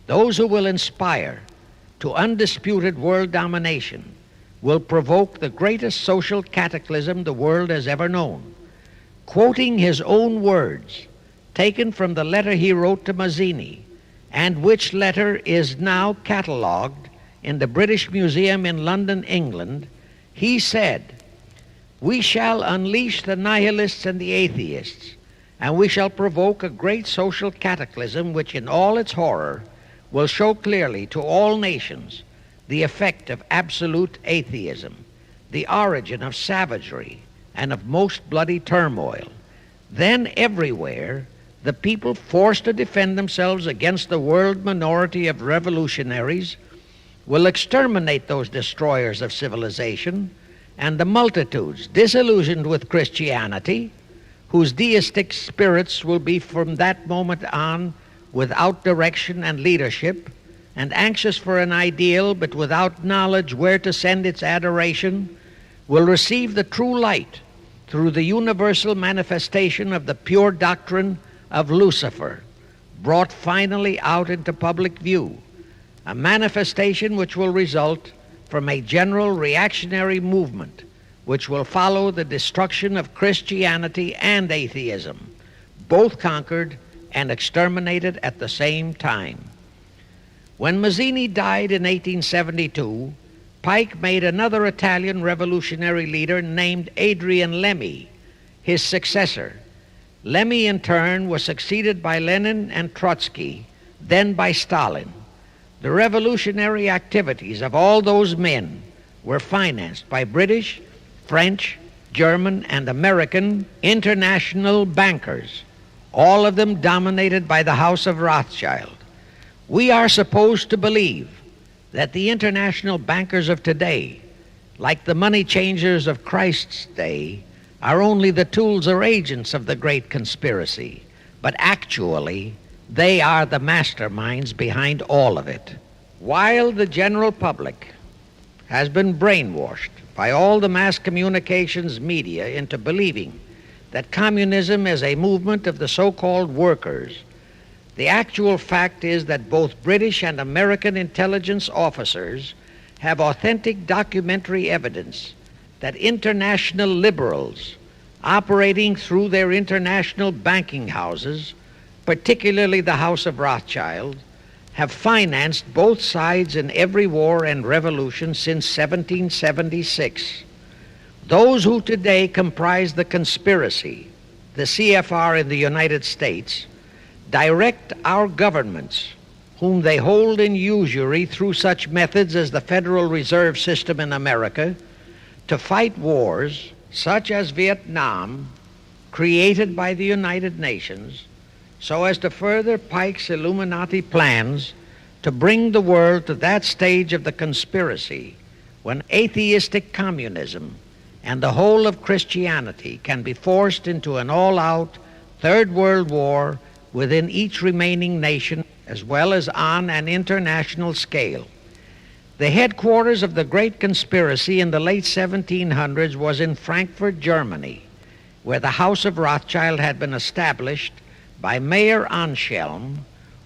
those who will inspire to undisputed world domination will provoke the greatest social cataclysm the world has ever known. Quoting his own words, taken from the letter he wrote to Mazzini and which letter is now catalogued in the British Museum in London, England, he said, "We shall unleash the nihilists and the atheists, and we shall provoke a great social cataclysm which in all its horror will show clearly to all nations the effect of absolute atheism, the origin of savagery and of most bloody turmoil. Then everywhere the people forced to defend themselves against the world minority of revolutionaries will exterminate those destroyers of civilization, and the multitudes disillusioned with Christianity, whose deistic spirits will be from that moment on without direction and leadership, and anxious for an ideal but without knowledge where to send its adoration, will receive the true light through the universal manifestation of the pure doctrine of Lucifer, brought finally out into public view, a manifestation which will result from a general reactionary movement which will follow the destruction of Christianity and atheism, both conquered and exterminated at the same time." When Mazzini died in 1872, Pike made another Italian revolutionary leader named Adrian Lemmy his successor. Lemmy, in turn, was succeeded by Lenin and Trotsky, then by Stalin. The revolutionary activities of all those men were financed by British, French, German, and American international bankers, all of them dominated by the House of Rothschild. We are supposed to believe that the international bankers of today, like the money changers of Christ's day, are only the tools or agents of the great conspiracy, but actually they are the masterminds behind all of it. While the general public has been brainwashed by all the mass communications media into believing that communism is a movement of the so-called workers, the actual fact is that both British and American intelligence officers have authentic documentary evidence that international liberals operating through their international banking houses, particularly the House of Rothschild, have financed both sides in every war and revolution since 1776. Those who today comprise the conspiracy, the CFR in the United States, direct our governments, whom they hold in usury through such methods as the Federal Reserve System in America, to fight wars such as Vietnam, created by the United Nations, so as to further Pike's Illuminati plans to bring the world to that stage of the conspiracy when atheistic communism and the whole of Christianity can be forced into an all-out Third World War within each remaining nation, as well as on an international scale. The headquarters of the great conspiracy in the late 1700s was in Frankfurt, Germany, where the House of Rothschild had been established by Mayer Anschelm,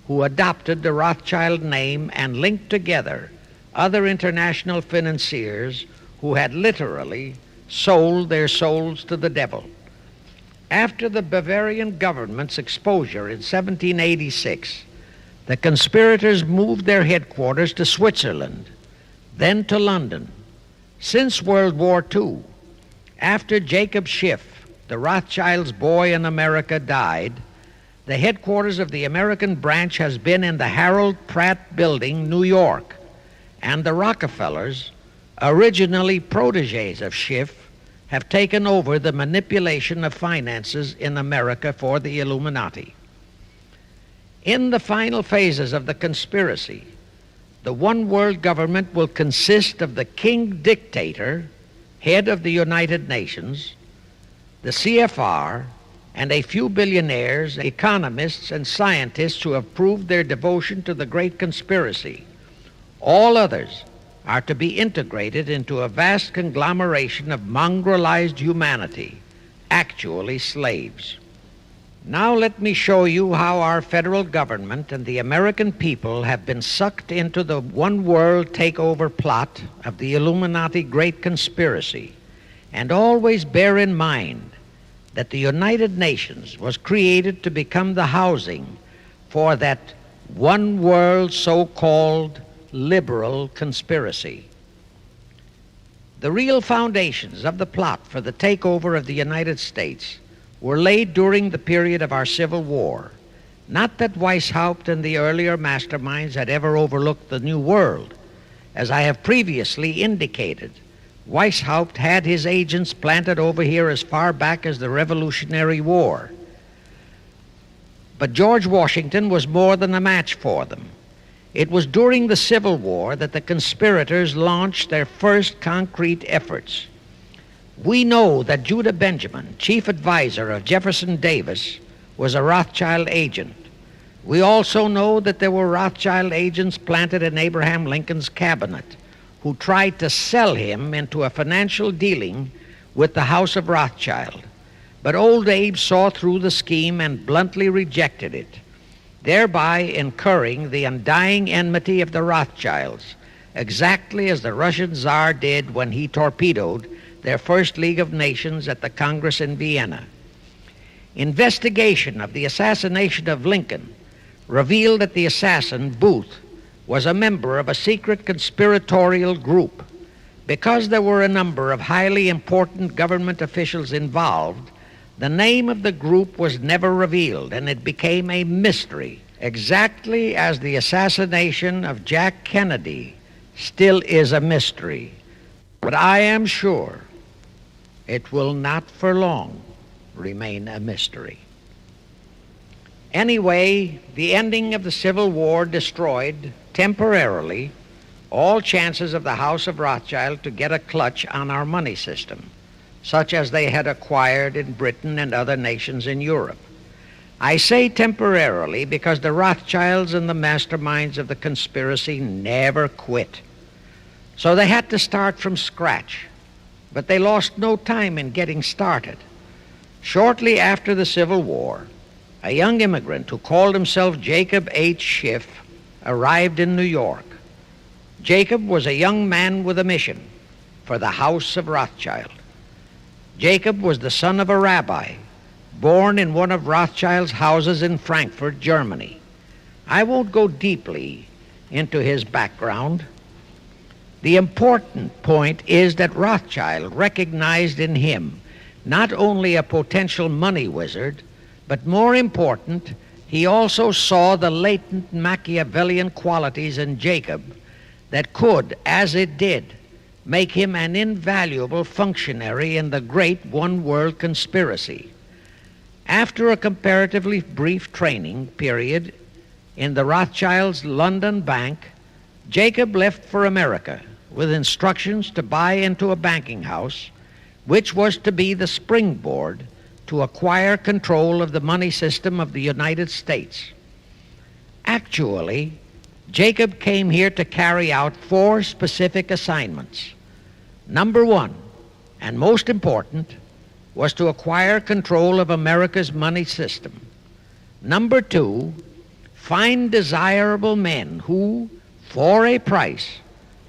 who adopted the Rothschild name and linked together other international financiers who had literally sold their souls to the devil. After the Bavarian government's exposure in 1786, the conspirators moved their headquarters to Switzerland, then to London. Since World War II, after Jacob Schiff, the Rothschild's boy in America, died, the headquarters of the American branch has been in the Harold Pratt Building, New York, and the Rockefellers, originally protégés of Schiff, have taken over the manipulation of finances in America for the Illuminati. In the final phases of the conspiracy, the one world government will consist of the king dictator, head of the United Nations, the CFR, and a few billionaires, economists, and scientists who have proved their devotion to the great conspiracy. All others are to be integrated into a vast conglomeration of mongrelized humanity, actually slaves. Now let me show you how our federal government and the American people have been sucked into the one world takeover plot of the Illuminati great conspiracy. And always bear in mind that the United Nations was created to become the housing for that one world so-called liberal conspiracy. The real foundations of the plot for the takeover of the United States were laid during the period of our Civil War. Not that Weishaupt and the earlier masterminds had ever overlooked the New World. As I have previously indicated, Weishaupt had his agents planted over here as far back as the Revolutionary War. But George Washington was more than a match for them. It was during the Civil War that the conspirators launched their first concrete efforts. We know that Judah Benjamin, chief advisor of Jefferson Davis, was a Rothschild agent. We also know that there were Rothschild agents planted in Abraham Lincoln's cabinet who tried to sell him into a financial dealing with the House of Rothschild. But old Abe saw through the scheme and bluntly rejected it, thereby incurring the undying enmity of the Rothschilds, exactly as the Russian Tsar did when he torpedoed their first League of Nations at the Congress in Vienna. Investigation of the assassination of Lincoln revealed that the assassin, Booth, was a member of a secret conspiratorial group. Because there were a number of highly important government officials involved, the name of the group was never revealed, and it became a mystery, exactly as the assassination of Jack Kennedy still is a mystery. But I am sure it will not for long remain a mystery. Anyway, the ending of the Civil War destroyed, temporarily, all chances of the House of Rothschild to get a clutch on our money system, such as they had acquired in Britain and other nations in Europe. I say temporarily because the Rothschilds and the masterminds of the conspiracy never quit. So they had to start from scratch, but they lost no time in getting started. Shortly after the Civil War, a young immigrant who called himself Jacob H. Schiff arrived in New York. Jacob was a young man with a mission for the House of Rothschild. Jacob was the son of a rabbi, born in one of Rothschild's houses in Frankfurt, Germany. I won't go deeply into his background. The important point is that Rothschild recognized in him not only a potential money wizard, but more important, he also saw the latent Machiavellian qualities in Jacob that could, as it did, make him an invaluable functionary in the great one-world conspiracy. After a comparatively brief training period in the Rothschilds' London bank, Jacob left for America with instructions to buy into a banking house, which was to be the springboard to acquire control of the money system of the United States. Actually, Jacob came here to carry out 4 specific assignments. Number 1, and most important, was to acquire control of America's money system. Number 2, find desirable men who, for a price,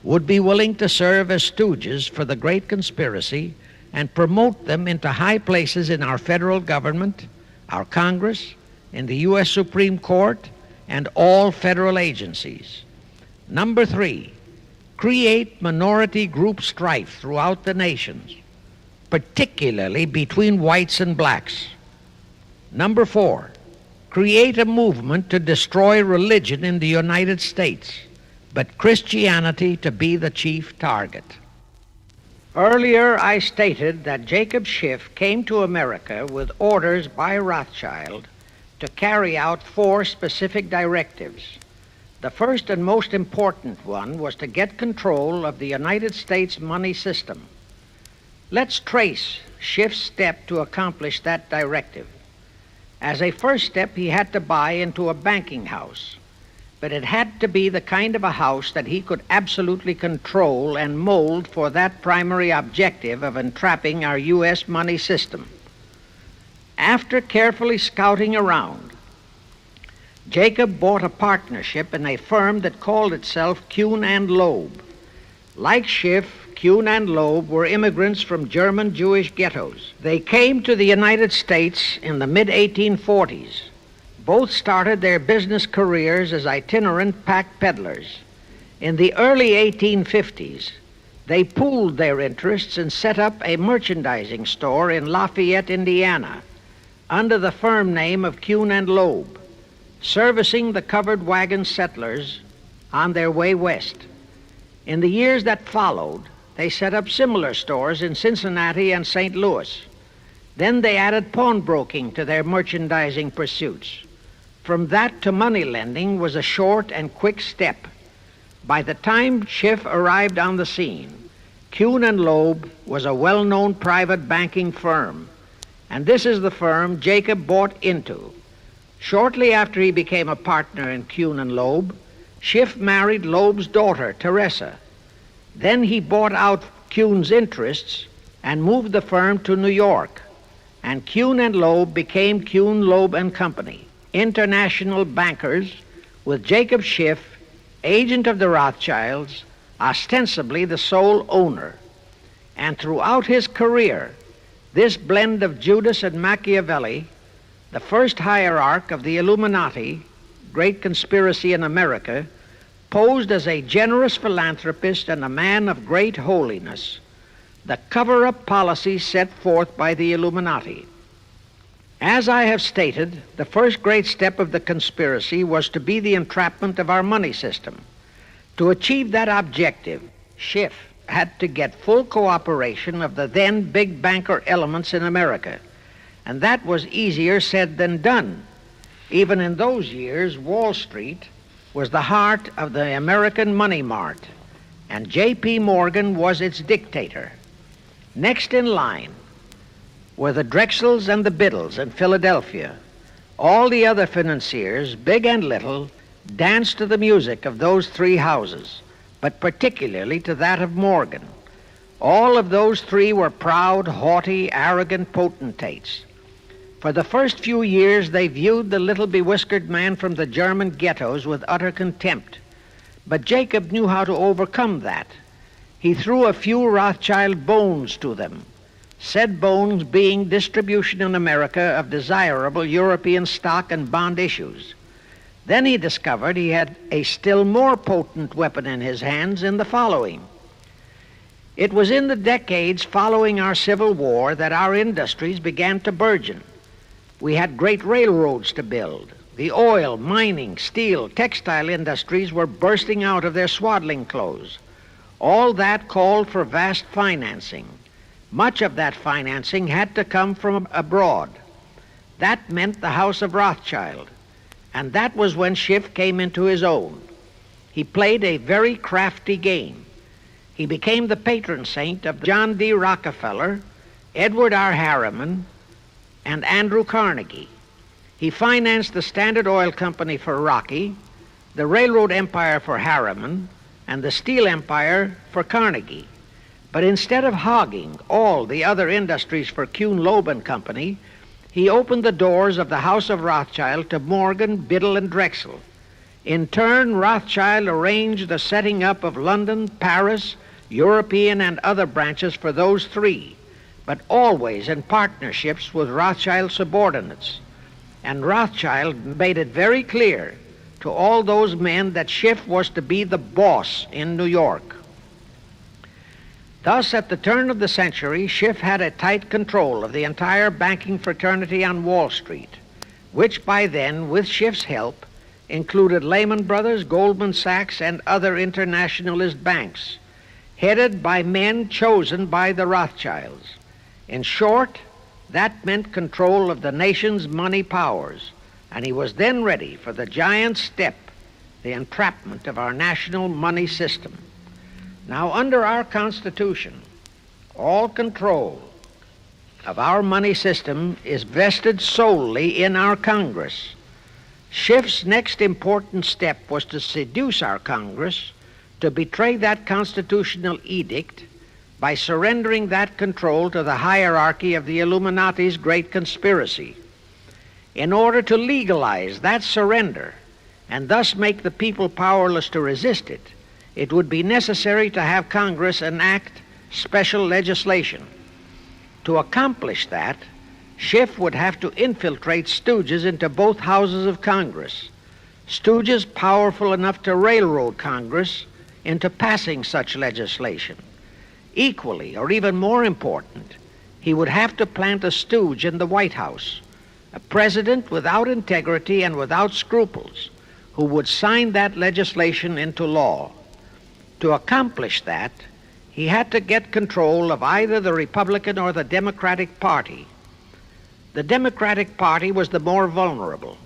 would be willing to serve as stooges for the great conspiracy and promote them into high places in our federal government, our Congress, in the U.S. Supreme Court, and all federal agencies. Number 3, create minority group strife throughout the nations, particularly between whites and blacks. Number 4, create a movement to destroy religion in the United States, but Christianity to be the chief target. Earlier, I stated that Jacob Schiff came to America with orders by Rothschild to carry out 4 specific directives. The first and most important one was to get control of the United States money system. Let's trace Schiff's step to accomplish that directive. As a first step, he had to buy into a banking house, but it had to be the kind of a house that he could absolutely control and mold for that primary objective of entrapping our U.S. money system. After carefully scouting around, Jacob bought a partnership in a firm that called itself Kuhn and Loeb. Like Schiff, Kuhn and Loeb were immigrants from German Jewish ghettos. They came to the United States in the mid-1840s, Both started their business careers as itinerant pack peddlers. In the early 1850s, they pooled their interests and set up a merchandising store in Lafayette, Indiana, under the firm name of Kuhn and Loeb, servicing the covered wagon settlers on their way west. In the years that followed, they set up similar stores in Cincinnati and St. Louis. Then they added pawnbroking to their merchandising pursuits. From that to money lending was a short and quick step. By the time Schiff arrived on the scene, Kuhn and Loeb was a well-known private banking firm, and this is the firm Jacob bought into. Shortly after he became a partner in Kuhn and Loeb, Schiff married Loeb's daughter, Teresa. Then he bought out Kuhn's interests and moved the firm to New York, and Kuhn and Loeb became Kuhn, Loeb and Company, international bankers with Jacob Schiff, agent of the Rothschilds, ostensibly the sole owner. And throughout his career, this blend of Judas and Machiavelli, the first hierarch of the Illuminati, great conspiracy in America, posed as a generous philanthropist and a man of great holiness, the cover-up policy set forth by the Illuminati. As I have stated, the first great step of the conspiracy was to be the entrapment of our money system. To achieve that objective, Schiff had to get full cooperation of the then big banker elements in America, and that was easier said than done. Even in those years, Wall Street was the heart of the American money mart, and J.P. Morgan was its dictator. Next in line were the Drexels and the Biddles in Philadelphia. All the other financiers, big and little, danced to the music of those three houses, but particularly to that of Morgan. All of those three were proud, haughty, arrogant potentates. For the first few years, they viewed the little bewhiskered man from the German ghettos with utter contempt. But Jacob knew how to overcome that. He threw a few Rothschild bones to them, said bones being distribution in America of desirable European stock and bond issues. Then he discovered he had a still more potent weapon in his hands in the following. It was in the decades following our Civil War that our industries began to burgeon. We had great railroads to build. The oil, mining, steel, textile industries were bursting out of their swaddling clothes. All that called for vast financing. Much of that financing had to come from abroad. That meant the House of Rothschild, and that was when Schiff came into his own. He played a very crafty game. He became the patron saint of John D. Rockefeller, Edward R. Harriman, and Andrew Carnegie. He financed the Standard Oil Company for Rocky, the railroad empire for Harriman, and the steel empire for Carnegie. But instead of hogging all the other industries for Kuhn, Loeb and Company, he opened the doors of the House of Rothschild to Morgan, Biddle, and Drexel. In turn, Rothschild arranged the setting up of London, Paris, European, and other branches for those three, but always in partnerships with Rothschild subordinates. And Rothschild made it very clear to all those men that Schiff was to be the boss in New York. Thus, at the turn of the century, Schiff had a tight control of the entire banking fraternity on Wall Street, which by then, with Schiff's help, included Lehman Brothers, Goldman Sachs, and other internationalist banks, headed by men chosen by the Rothschilds. In short, that meant control of the nation's money powers, and he was then ready for the giant step, the entrapment of our national money system. Now, under our Constitution, all control of our money system is vested solely in our Congress. Schiff's next important step was to seduce our Congress to betray that constitutional edict by surrendering that control to the hierarchy of the Illuminati's great conspiracy. In order to legalize that surrender and thus make the people powerless to resist it, it would be necessary to have Congress enact special legislation. To accomplish that, Schiff would have to infiltrate stooges into both houses of Congress, stooges powerful enough to railroad Congress into passing such legislation. Equally, or even more important, he would have to plant a stooge in the White House, a president without integrity and without scruples, who would sign that legislation into law. To accomplish that, he had to get control of either the Republican or the Democratic Party. The Democratic Party was the more vulnerable.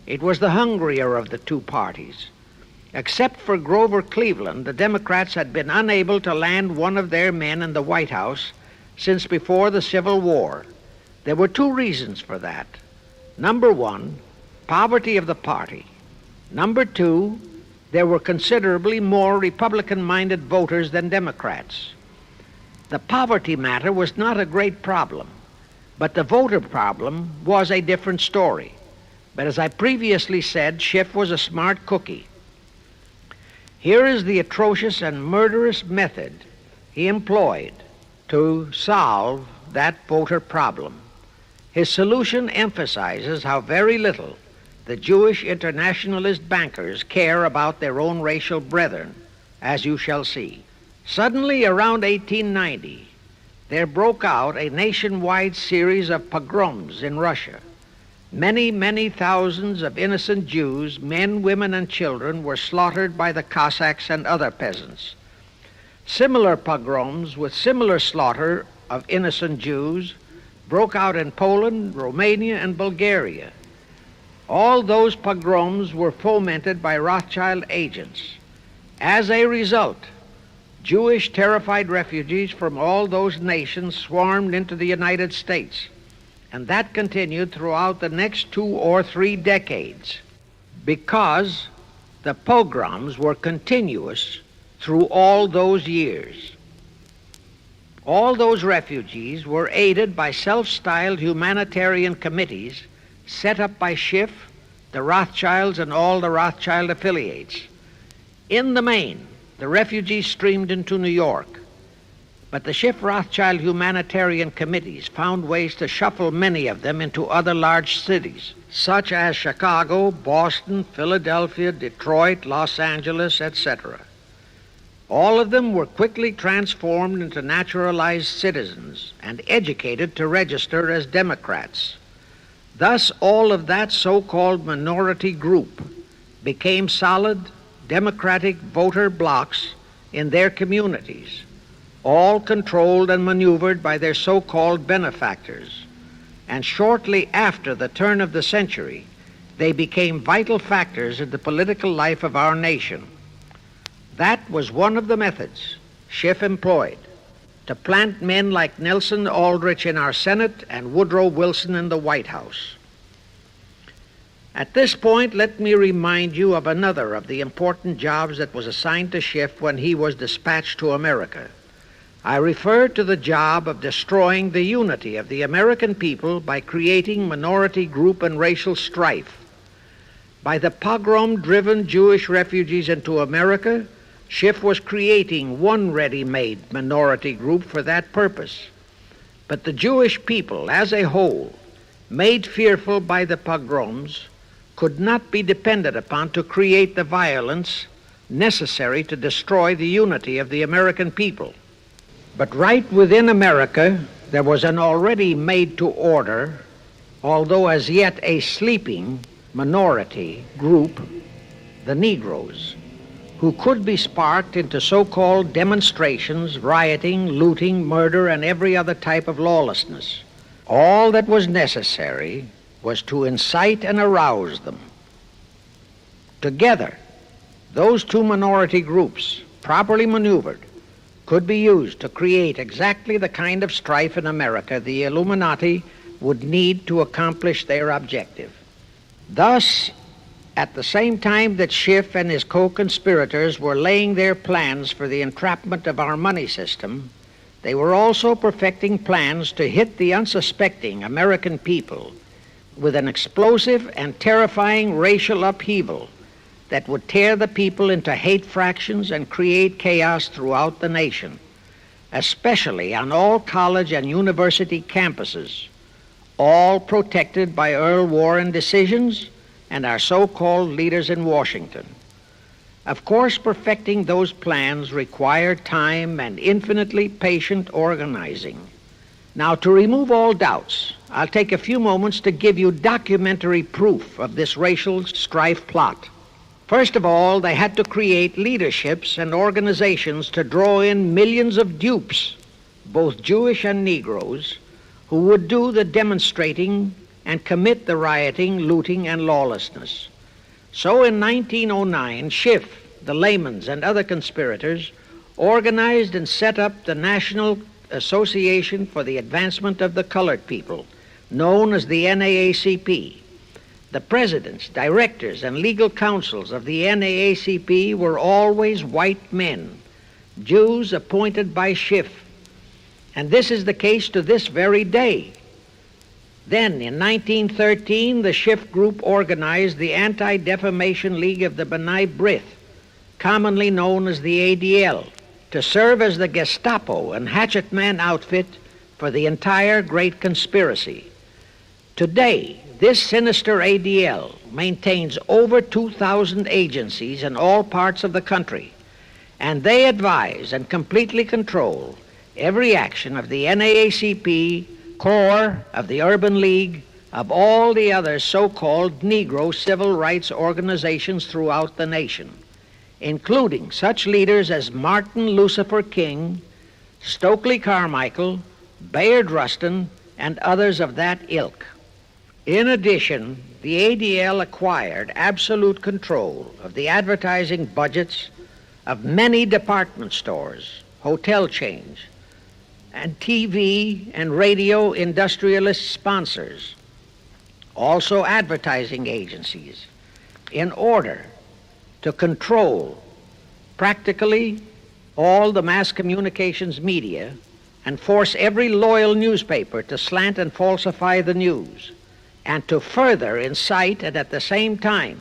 It was the hungrier of the two parties. Except for Grover Cleveland, the Democrats had been unable to land one of their men in the White House since before the Civil War. There were two reasons for that. Number one, poverty of the party. Number two, there were considerably more Republican-minded voters than Democrats. The poverty matter was not a great problem, but the voter problem was a different story. But as I previously said, Schiff was a smart cookie. Here is the atrocious and murderous method he employed to solve that voter problem. His solution emphasizes how very little the Jewish internationalist bankers care about their own racial brethren, as you shall see. Suddenly, around 1890, there broke out a nationwide series of pogroms in Russia. Many, many thousands of innocent Jews, men, women, and children, were slaughtered by the Cossacks and other peasants. Similar pogroms with similar slaughter of innocent Jews broke out in Poland, Romania, and Bulgaria. All those pogroms were fomented by Rothschild agents. As a result, Jewish terrified refugees from all those nations swarmed into the United States, and that continued throughout the next 2 or 3 decades because the pogroms were continuous through all those years. All those refugees were aided by self-styled humanitarian committees set up by Schiff, the Rothschilds, and all the Rothschild affiliates. In the main, the refugees streamed into New York, but the Schiff-Rothschild humanitarian committees found ways to shuffle many of them into other large cities, such as Chicago, Boston, Philadelphia, Detroit, Los Angeles, etc. All of them were quickly transformed into naturalized citizens and educated to register as Democrats. Thus, all of that so-called minority group became solid Democratic voter blocs in their communities, all controlled and maneuvered by their so-called benefactors. And shortly after the turn of the century, they became vital factors in the political life of our nation. That was one of the methods Schiff employed to plant men like Nelson Aldrich in our Senate and Woodrow Wilson in the White House. At this point, let me remind you of another of the important jobs that was assigned to Schiff when he was dispatched to America. I refer to the job of destroying the unity of the American people by creating minority group and racial strife. By the pogrom-driven Jewish refugees into America, Schiff was creating one ready-made minority group for that purpose. But the Jewish people as a whole, made fearful by the pogroms, could not be depended upon to create the violence necessary to destroy the unity of the American people. But right within America, there was an already made-to-order, although as yet a sleeping minority group, the Negroes, who could be sparked into so-called demonstrations, rioting, looting, murder, and every other type of lawlessness. All that was necessary was to incite and arouse them. Together, those two minority groups, properly maneuvered, could be used to create exactly the kind of strife in America the Illuminati would need to accomplish their objective. Thus, at the same time that Schiff and his co-conspirators were laying their plans for the entrapment of our money system, they were also perfecting plans to hit the unsuspecting American people with an explosive and terrifying racial upheaval that would tear the people into hate fractions and create chaos throughout the nation, especially on all college and university campuses. all protected by Earl Warren decisions and our so-called leaders in Washington. Of course, perfecting those plans required time and infinitely patient organizing. Now, to remove all doubts, I'll take a few moments to give you documentary proof of this racial strife plot. First of all, they had to create leaderships and organizations to draw in millions of dupes, both Jewish and Negroes, who would do the demonstrating and commit the rioting, looting, and lawlessness. So in 1909, Schiff, the Laymans, and other conspirators organized and set up the National Association for the Advancement of the Colored People, known as the NAACP. The presidents, directors, and legal counsels of the NAACP were always white men, Jews appointed by Schiff. And this is the case to this very day. Then, in 1913, the Schiff Group organized the Anti-Defamation League of the B'nai B'rith, commonly known as the ADL, to serve as the Gestapo and hatchet man outfit for the entire great conspiracy. Today, this sinister ADL maintains over 2,000 agencies in all parts of the country, and they advise and completely control every action of the NAACP, CORE, of the Urban League, of all the other so-called Negro civil rights organizations throughout the nation, including such leaders as Martin Lucifer King, Stokely Carmichael, Bayard Rustin, and others of that ilk. In addition, the ADL acquired absolute control of the advertising budgets of many department stores, hotel chains, and TV and radio industrialist sponsors, also advertising agencies, in order to control practically all the mass communications media and force every loyal newspaper to slant and falsify the news, and to further incite and at the same time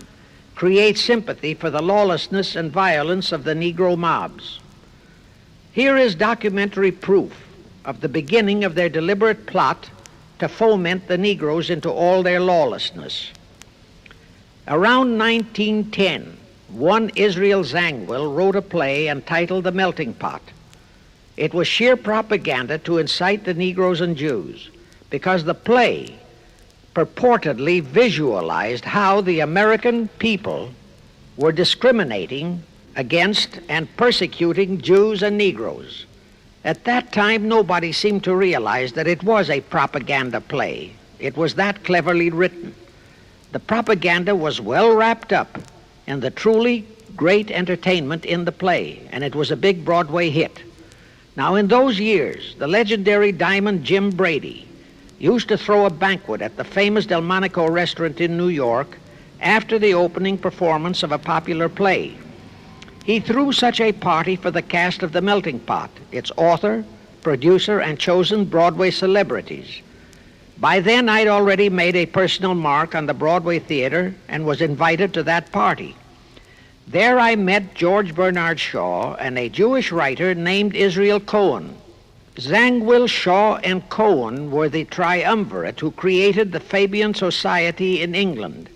create sympathy for the lawlessness and violence of the Negro mobs. Here is documentary proof of the beginning of their deliberate plot to foment the Negroes into all their lawlessness. Around 1910, one Israel Zangwill wrote a play entitled The Melting Pot. It was sheer propaganda to incite the Negroes and Jews, because the play purportedly visualized how the American people were discriminating against and persecuting Jews and Negroes. At that time, nobody seemed to realize that it was a propaganda play. It was that cleverly written. The propaganda was well wrapped up in the truly great entertainment in the play, and it was a big Broadway hit. Now, in those years, the legendary diamond Jim Brady used to throw a banquet at the famous Delmonico restaurant in New York after the opening performance of a popular play. He threw such a party for the cast of The Melting Pot, its author, producer, and chosen Broadway celebrities. By then, I'd already made a personal mark on the Broadway theater and was invited to that party. There I met George Bernard Shaw and a Jewish writer named Israel Cohen. Zangwill, Shaw, and Cohen were the triumvirate who created the Fabian Society in England,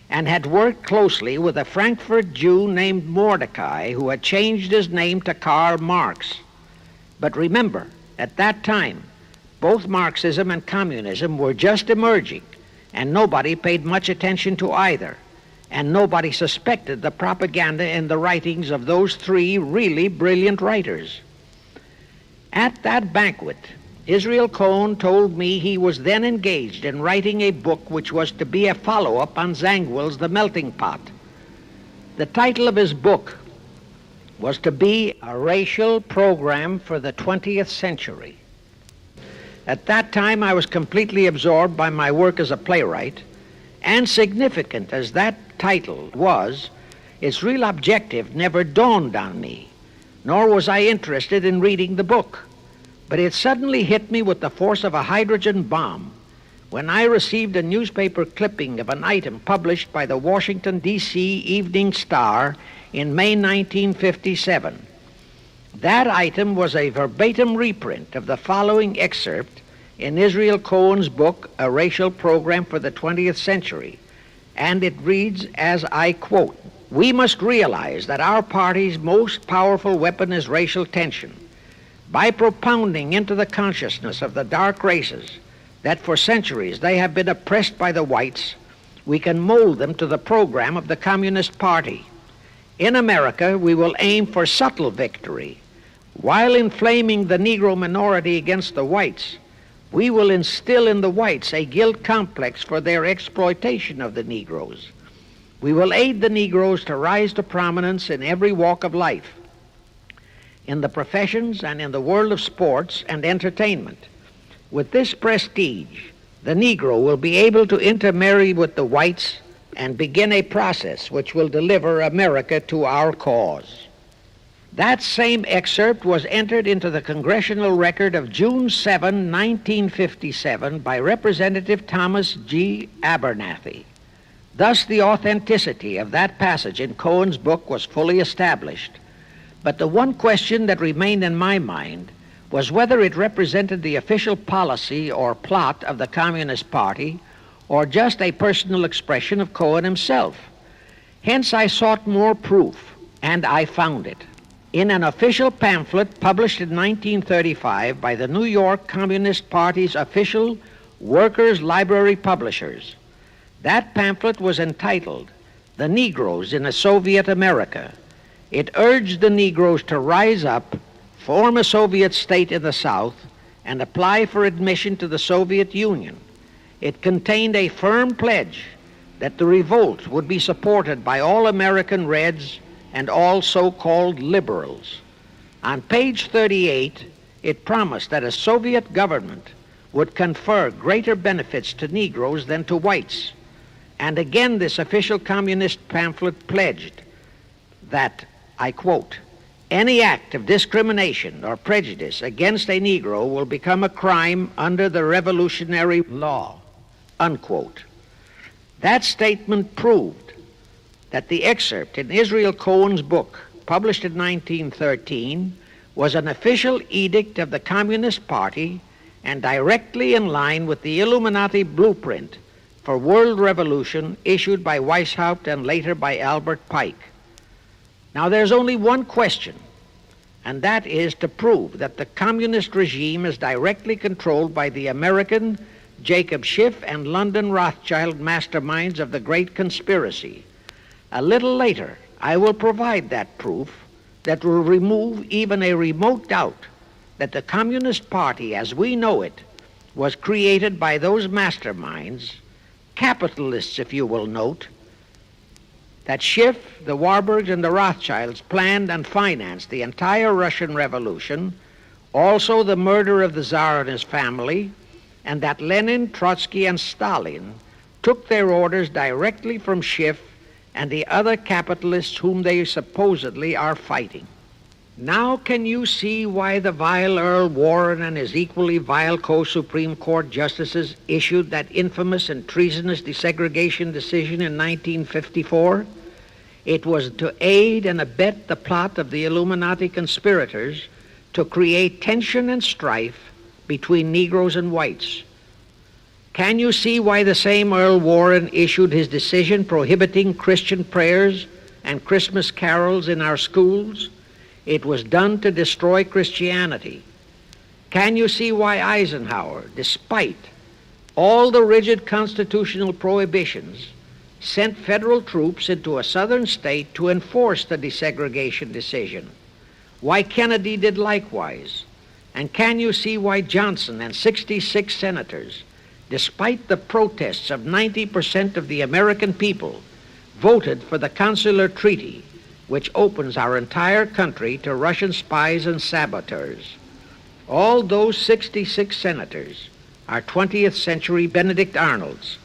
and had worked closely with a Frankfurt Jew named Mordecai, who had changed his name to Karl Marx. But remember, at that time, both Marxism and communism were just emerging, and nobody paid much attention to either, and nobody suspected the propaganda in the writings of those three really brilliant writers. At that banquet, Israel Cohen told me he was then engaged in writing a book which was to be a follow-up on Zangwill's The Melting Pot. The title of his book was to be A Racial Program for the 20th Century. At that time, I was completely absorbed by my work as a playwright, and significant as that title was, its real objective never dawned on me, nor was I interested in reading the book. But it suddenly hit me with the force of a hydrogen bomb when I received a newspaper clipping of an item published by the Washington, D.C. Evening Star in May 1957. That item was a verbatim reprint of the following excerpt in Israel Cohen's book, A Racial Program for the 20th Century, and it reads, as I quote, "We must realize that our party's most powerful weapon is racial tension. By propounding into the consciousness of the dark races that for centuries they have been oppressed by the whites, we can mold them to the program of the Communist Party. In America, we will aim for subtle victory. While inflaming the Negro minority against the whites, we will instill in the whites a guilt complex for their exploitation of the Negroes. We will aid the Negroes to rise to prominence in every walk of life, in the professions and in the world of sports and entertainment. With this prestige, the Negro will be able to intermarry with the whites and begin a process which will deliver America to our cause." That same excerpt was entered into the congressional record of June 7, 1957 by Representative Thomas G. Abernathy. Thus, the authenticity of that passage in Cohen's book was fully established. But the one question that remained in my mind was whether it represented the official policy or plot of the Communist Party or just a personal expression of Cohen himself. Hence, I sought more proof, and I found it. In an official pamphlet published in 1935 by the New York Communist Party's official Workers' Library Publishers, that pamphlet was entitled "The Negroes in a Soviet America." It urged the Negroes to rise up, form a Soviet state in the South, and apply for admission to the Soviet Union. It contained a firm pledge that the revolt would be supported by all American Reds and all so-called liberals. On page 38, it promised that a Soviet government would confer greater benefits to Negroes than to whites. And again, this official communist pamphlet pledged that, I quote, "Any act of discrimination or prejudice against a Negro will become a crime under the revolutionary law," unquote. That statement proved that the excerpt in Israel Cohen's book, published in 1913, was an official edict of the Communist Party and directly in line with the Illuminati blueprint for world revolution issued by Weishaupt and later by Albert Pike. Now, there's only one question, and that is to prove that the communist regime is directly controlled by the American Jacob Schiff and London Rothschild masterminds of the Great Conspiracy. A little later, I will provide that proof that will remove even a remote doubt that the Communist Party, as we know it, was created by those masterminds, capitalists, if you will note, that Schiff, the Warburgs, and the Rothschilds planned and financed the entire Russian Revolution, also the murder of the Tsar and his family, and that Lenin, Trotsky, and Stalin took their orders directly from Schiff and the other capitalists whom they supposedly are fighting. Now can you see why the vile Earl Warren and his equally vile co-Supreme Court justices issued that infamous and treasonous desegregation decision in 1954? It was to aid and abet the plot of the Illuminati conspirators to create tension and strife between Negroes and whites. Can you see why the same Earl Warren issued his decision prohibiting Christian prayers and Christmas carols in our schools? It was done to destroy Christianity. Can you see why Eisenhower, despite all the rigid constitutional prohibitions, sent federal troops into a southern state to enforce the desegregation decision? Why Kennedy did likewise? And can you see why Johnson and 66 senators, despite the protests of 90% of the American people, voted for the Consular Treaty, which opens our entire country to Russian spies and saboteurs? All those 66 senators are 20th century Benedict Arnolds.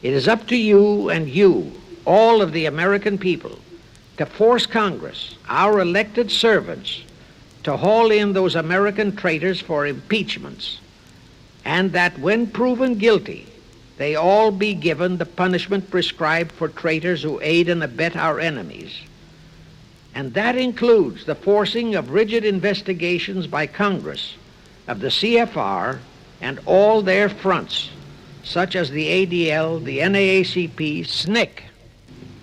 It is up to you and you, all of the American people, to force Congress, our elected servants, to haul in those American traitors for impeachments, and that when proven guilty, they all be given the punishment prescribed for traitors who aid and abet our enemies. And that includes the forcing of rigid investigations by Congress of the CFR and all their fronts, such as the ADL, the NAACP, SNCC,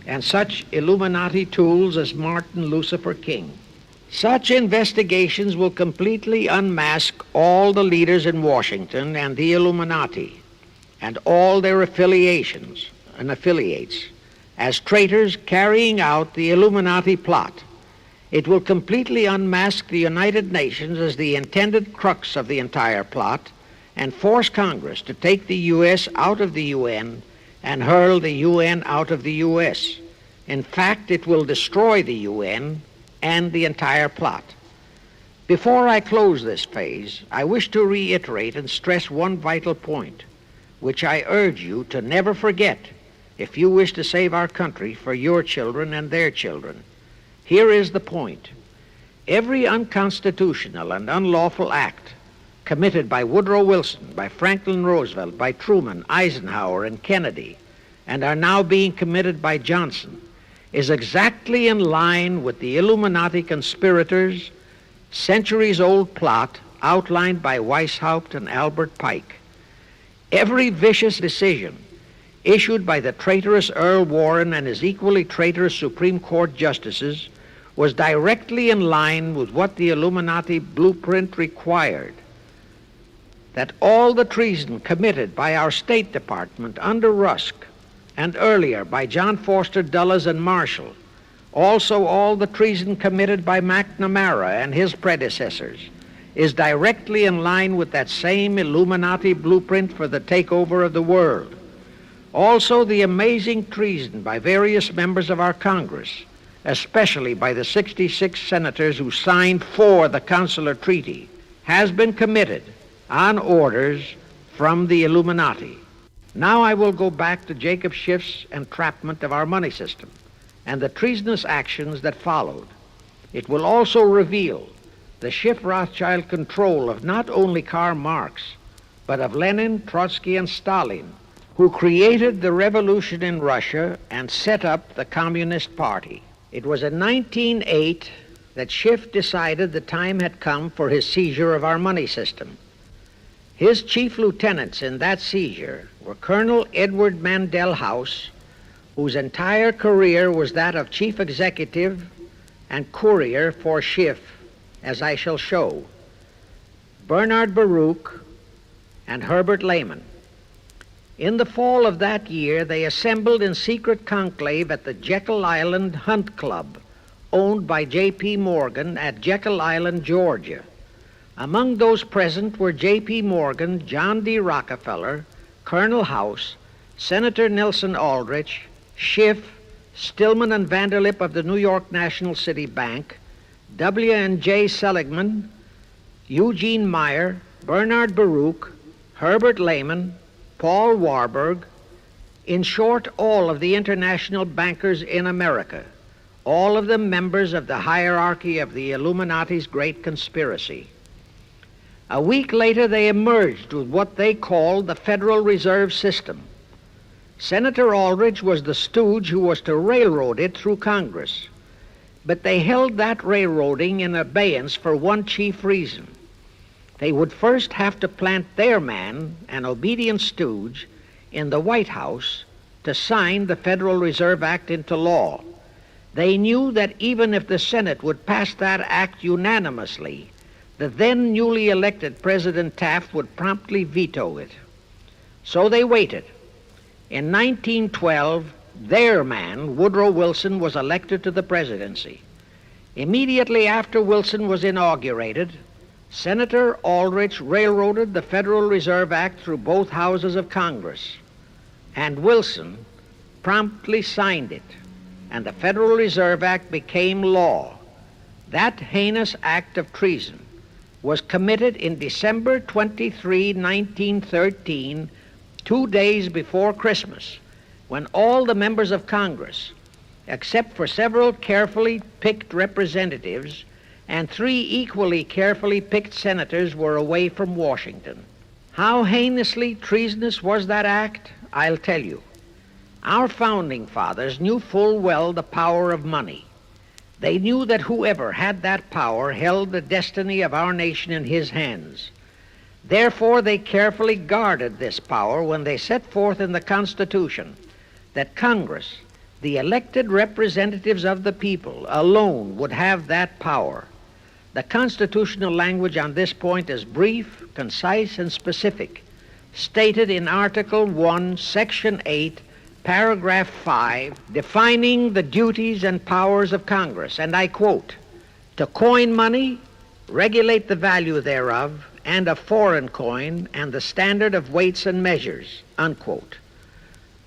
and such Illuminati tools as Martin Lucifer King. Such investigations will completely unmask all the leaders in Washington and the Illuminati and all their affiliations and affiliates as traitors carrying out the Illuminati plot. It will completely unmask the United Nations as the intended crux of the entire plot and force Congress to take the U.S. out of the UN and hurl the UN out of the U.S. In fact, it will destroy the UN and the entire plot. Before I close this phase, I wish to reiterate and stress one vital point, which I urge you to never forget if you wish to save our country for your children and their children. Here is the point. Every unconstitutional and unlawful act committed by Woodrow Wilson, by Franklin Roosevelt, by Truman, Eisenhower, and Kennedy, and are now being committed by Johnson, is exactly in line with the Illuminati conspirators' centuries-old plot outlined by Weishaupt and Albert Pike. Every vicious decision issued by the traitorous Earl Warren and his equally traitorous Supreme Court justices was directly in line with what the Illuminati blueprint required. That all the treason committed by our State Department under Rusk and earlier by John Foster Dulles and Marshall, also all the treason committed by McNamara and his predecessors, is directly in line with that same Illuminati blueprint for the takeover of the world. Also the amazing treason by various members of our Congress, especially by the 66 senators who signed for the Consular Treaty, has been committed on orders from the Illuminati. Now I will go back to Jacob Schiff's entrapment of our money system and the treasonous actions that followed. It will also reveal the Schiff-Rothschild control of not only Karl Marx, but of Lenin, Trotsky, and Stalin, who created the revolution in Russia and set up the Communist Party. It was in 1908 that Schiff decided the time had come for his seizure of our money system. His chief lieutenants in that seizure were Colonel Edward Mandel House, whose entire career was that of chief executive and courier for Schiff, as I shall show, Bernard Baruch, and Herbert Lehman. In the fall of that year, they assembled in secret conclave at the Jekyll Island Hunt Club, owned by J.P. Morgan at Jekyll Island, Georgia. Among those present were J.P. Morgan, John D. Rockefeller, Colonel House, Senator Nelson Aldrich, Schiff, Stillman and Vanderlip of the New York National City Bank, W.N.J. Seligman, Eugene Meyer, Bernard Baruch, Herbert Lehman, Paul Warburg, in short, all of the international bankers in America, all of them members of the hierarchy of the Illuminati's great conspiracy. A week later, they emerged with what they called the Federal Reserve System. Senator Aldrich was the stooge who was to railroad it through Congress. But they held that railroading in abeyance for one chief reason. They would first have to plant their man, an obedient stooge, in the White House to sign the Federal Reserve Act into law. They knew that even if the Senate would pass that act unanimously, the then newly elected President Taft would promptly veto it. So they waited. In 1912, their man, Woodrow Wilson, was elected to the presidency. Immediately after Wilson was inaugurated, Senator Aldrich railroaded the Federal Reserve Act through both houses of Congress, and Wilson promptly signed it, and the Federal Reserve Act became law. That heinous act of treason was committed in December 23, 1913, 2 days before Christmas, when all the members of Congress, except for several carefully picked representatives and 3 equally carefully picked senators, were away from Washington. How heinously treasonous was that act? I'll tell you. Our founding fathers knew full well the power of money. They knew that whoever had that power held the destiny of our nation in his hands. Therefore, they carefully guarded this power when they set forth in the Constitution that Congress, the elected representatives of the people, alone would have that power. The constitutional language on this point is brief, concise, and specific, stated in Article 1, Section 8, Paragraph 5, defining the duties and powers of Congress, and I quote, "To coin money, regulate the value thereof, and of foreign coin, and the standard of weights and measures," unquote.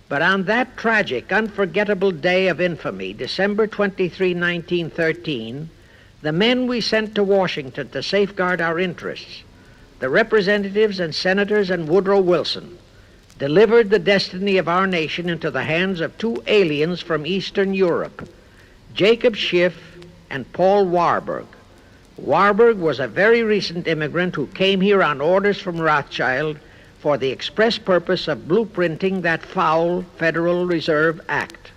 But on that tragic, unforgettable day of infamy, December 23, 1913, the men we sent to Washington to safeguard our interests, the representatives and senators and Woodrow Wilson, delivered the destiny of our nation into the hands of two aliens from Eastern Europe, Jacob Schiff and Paul Warburg. Warburg was a very recent immigrant who came here on orders from Rothschild for the express purpose of blueprinting that foul Federal Reserve Act.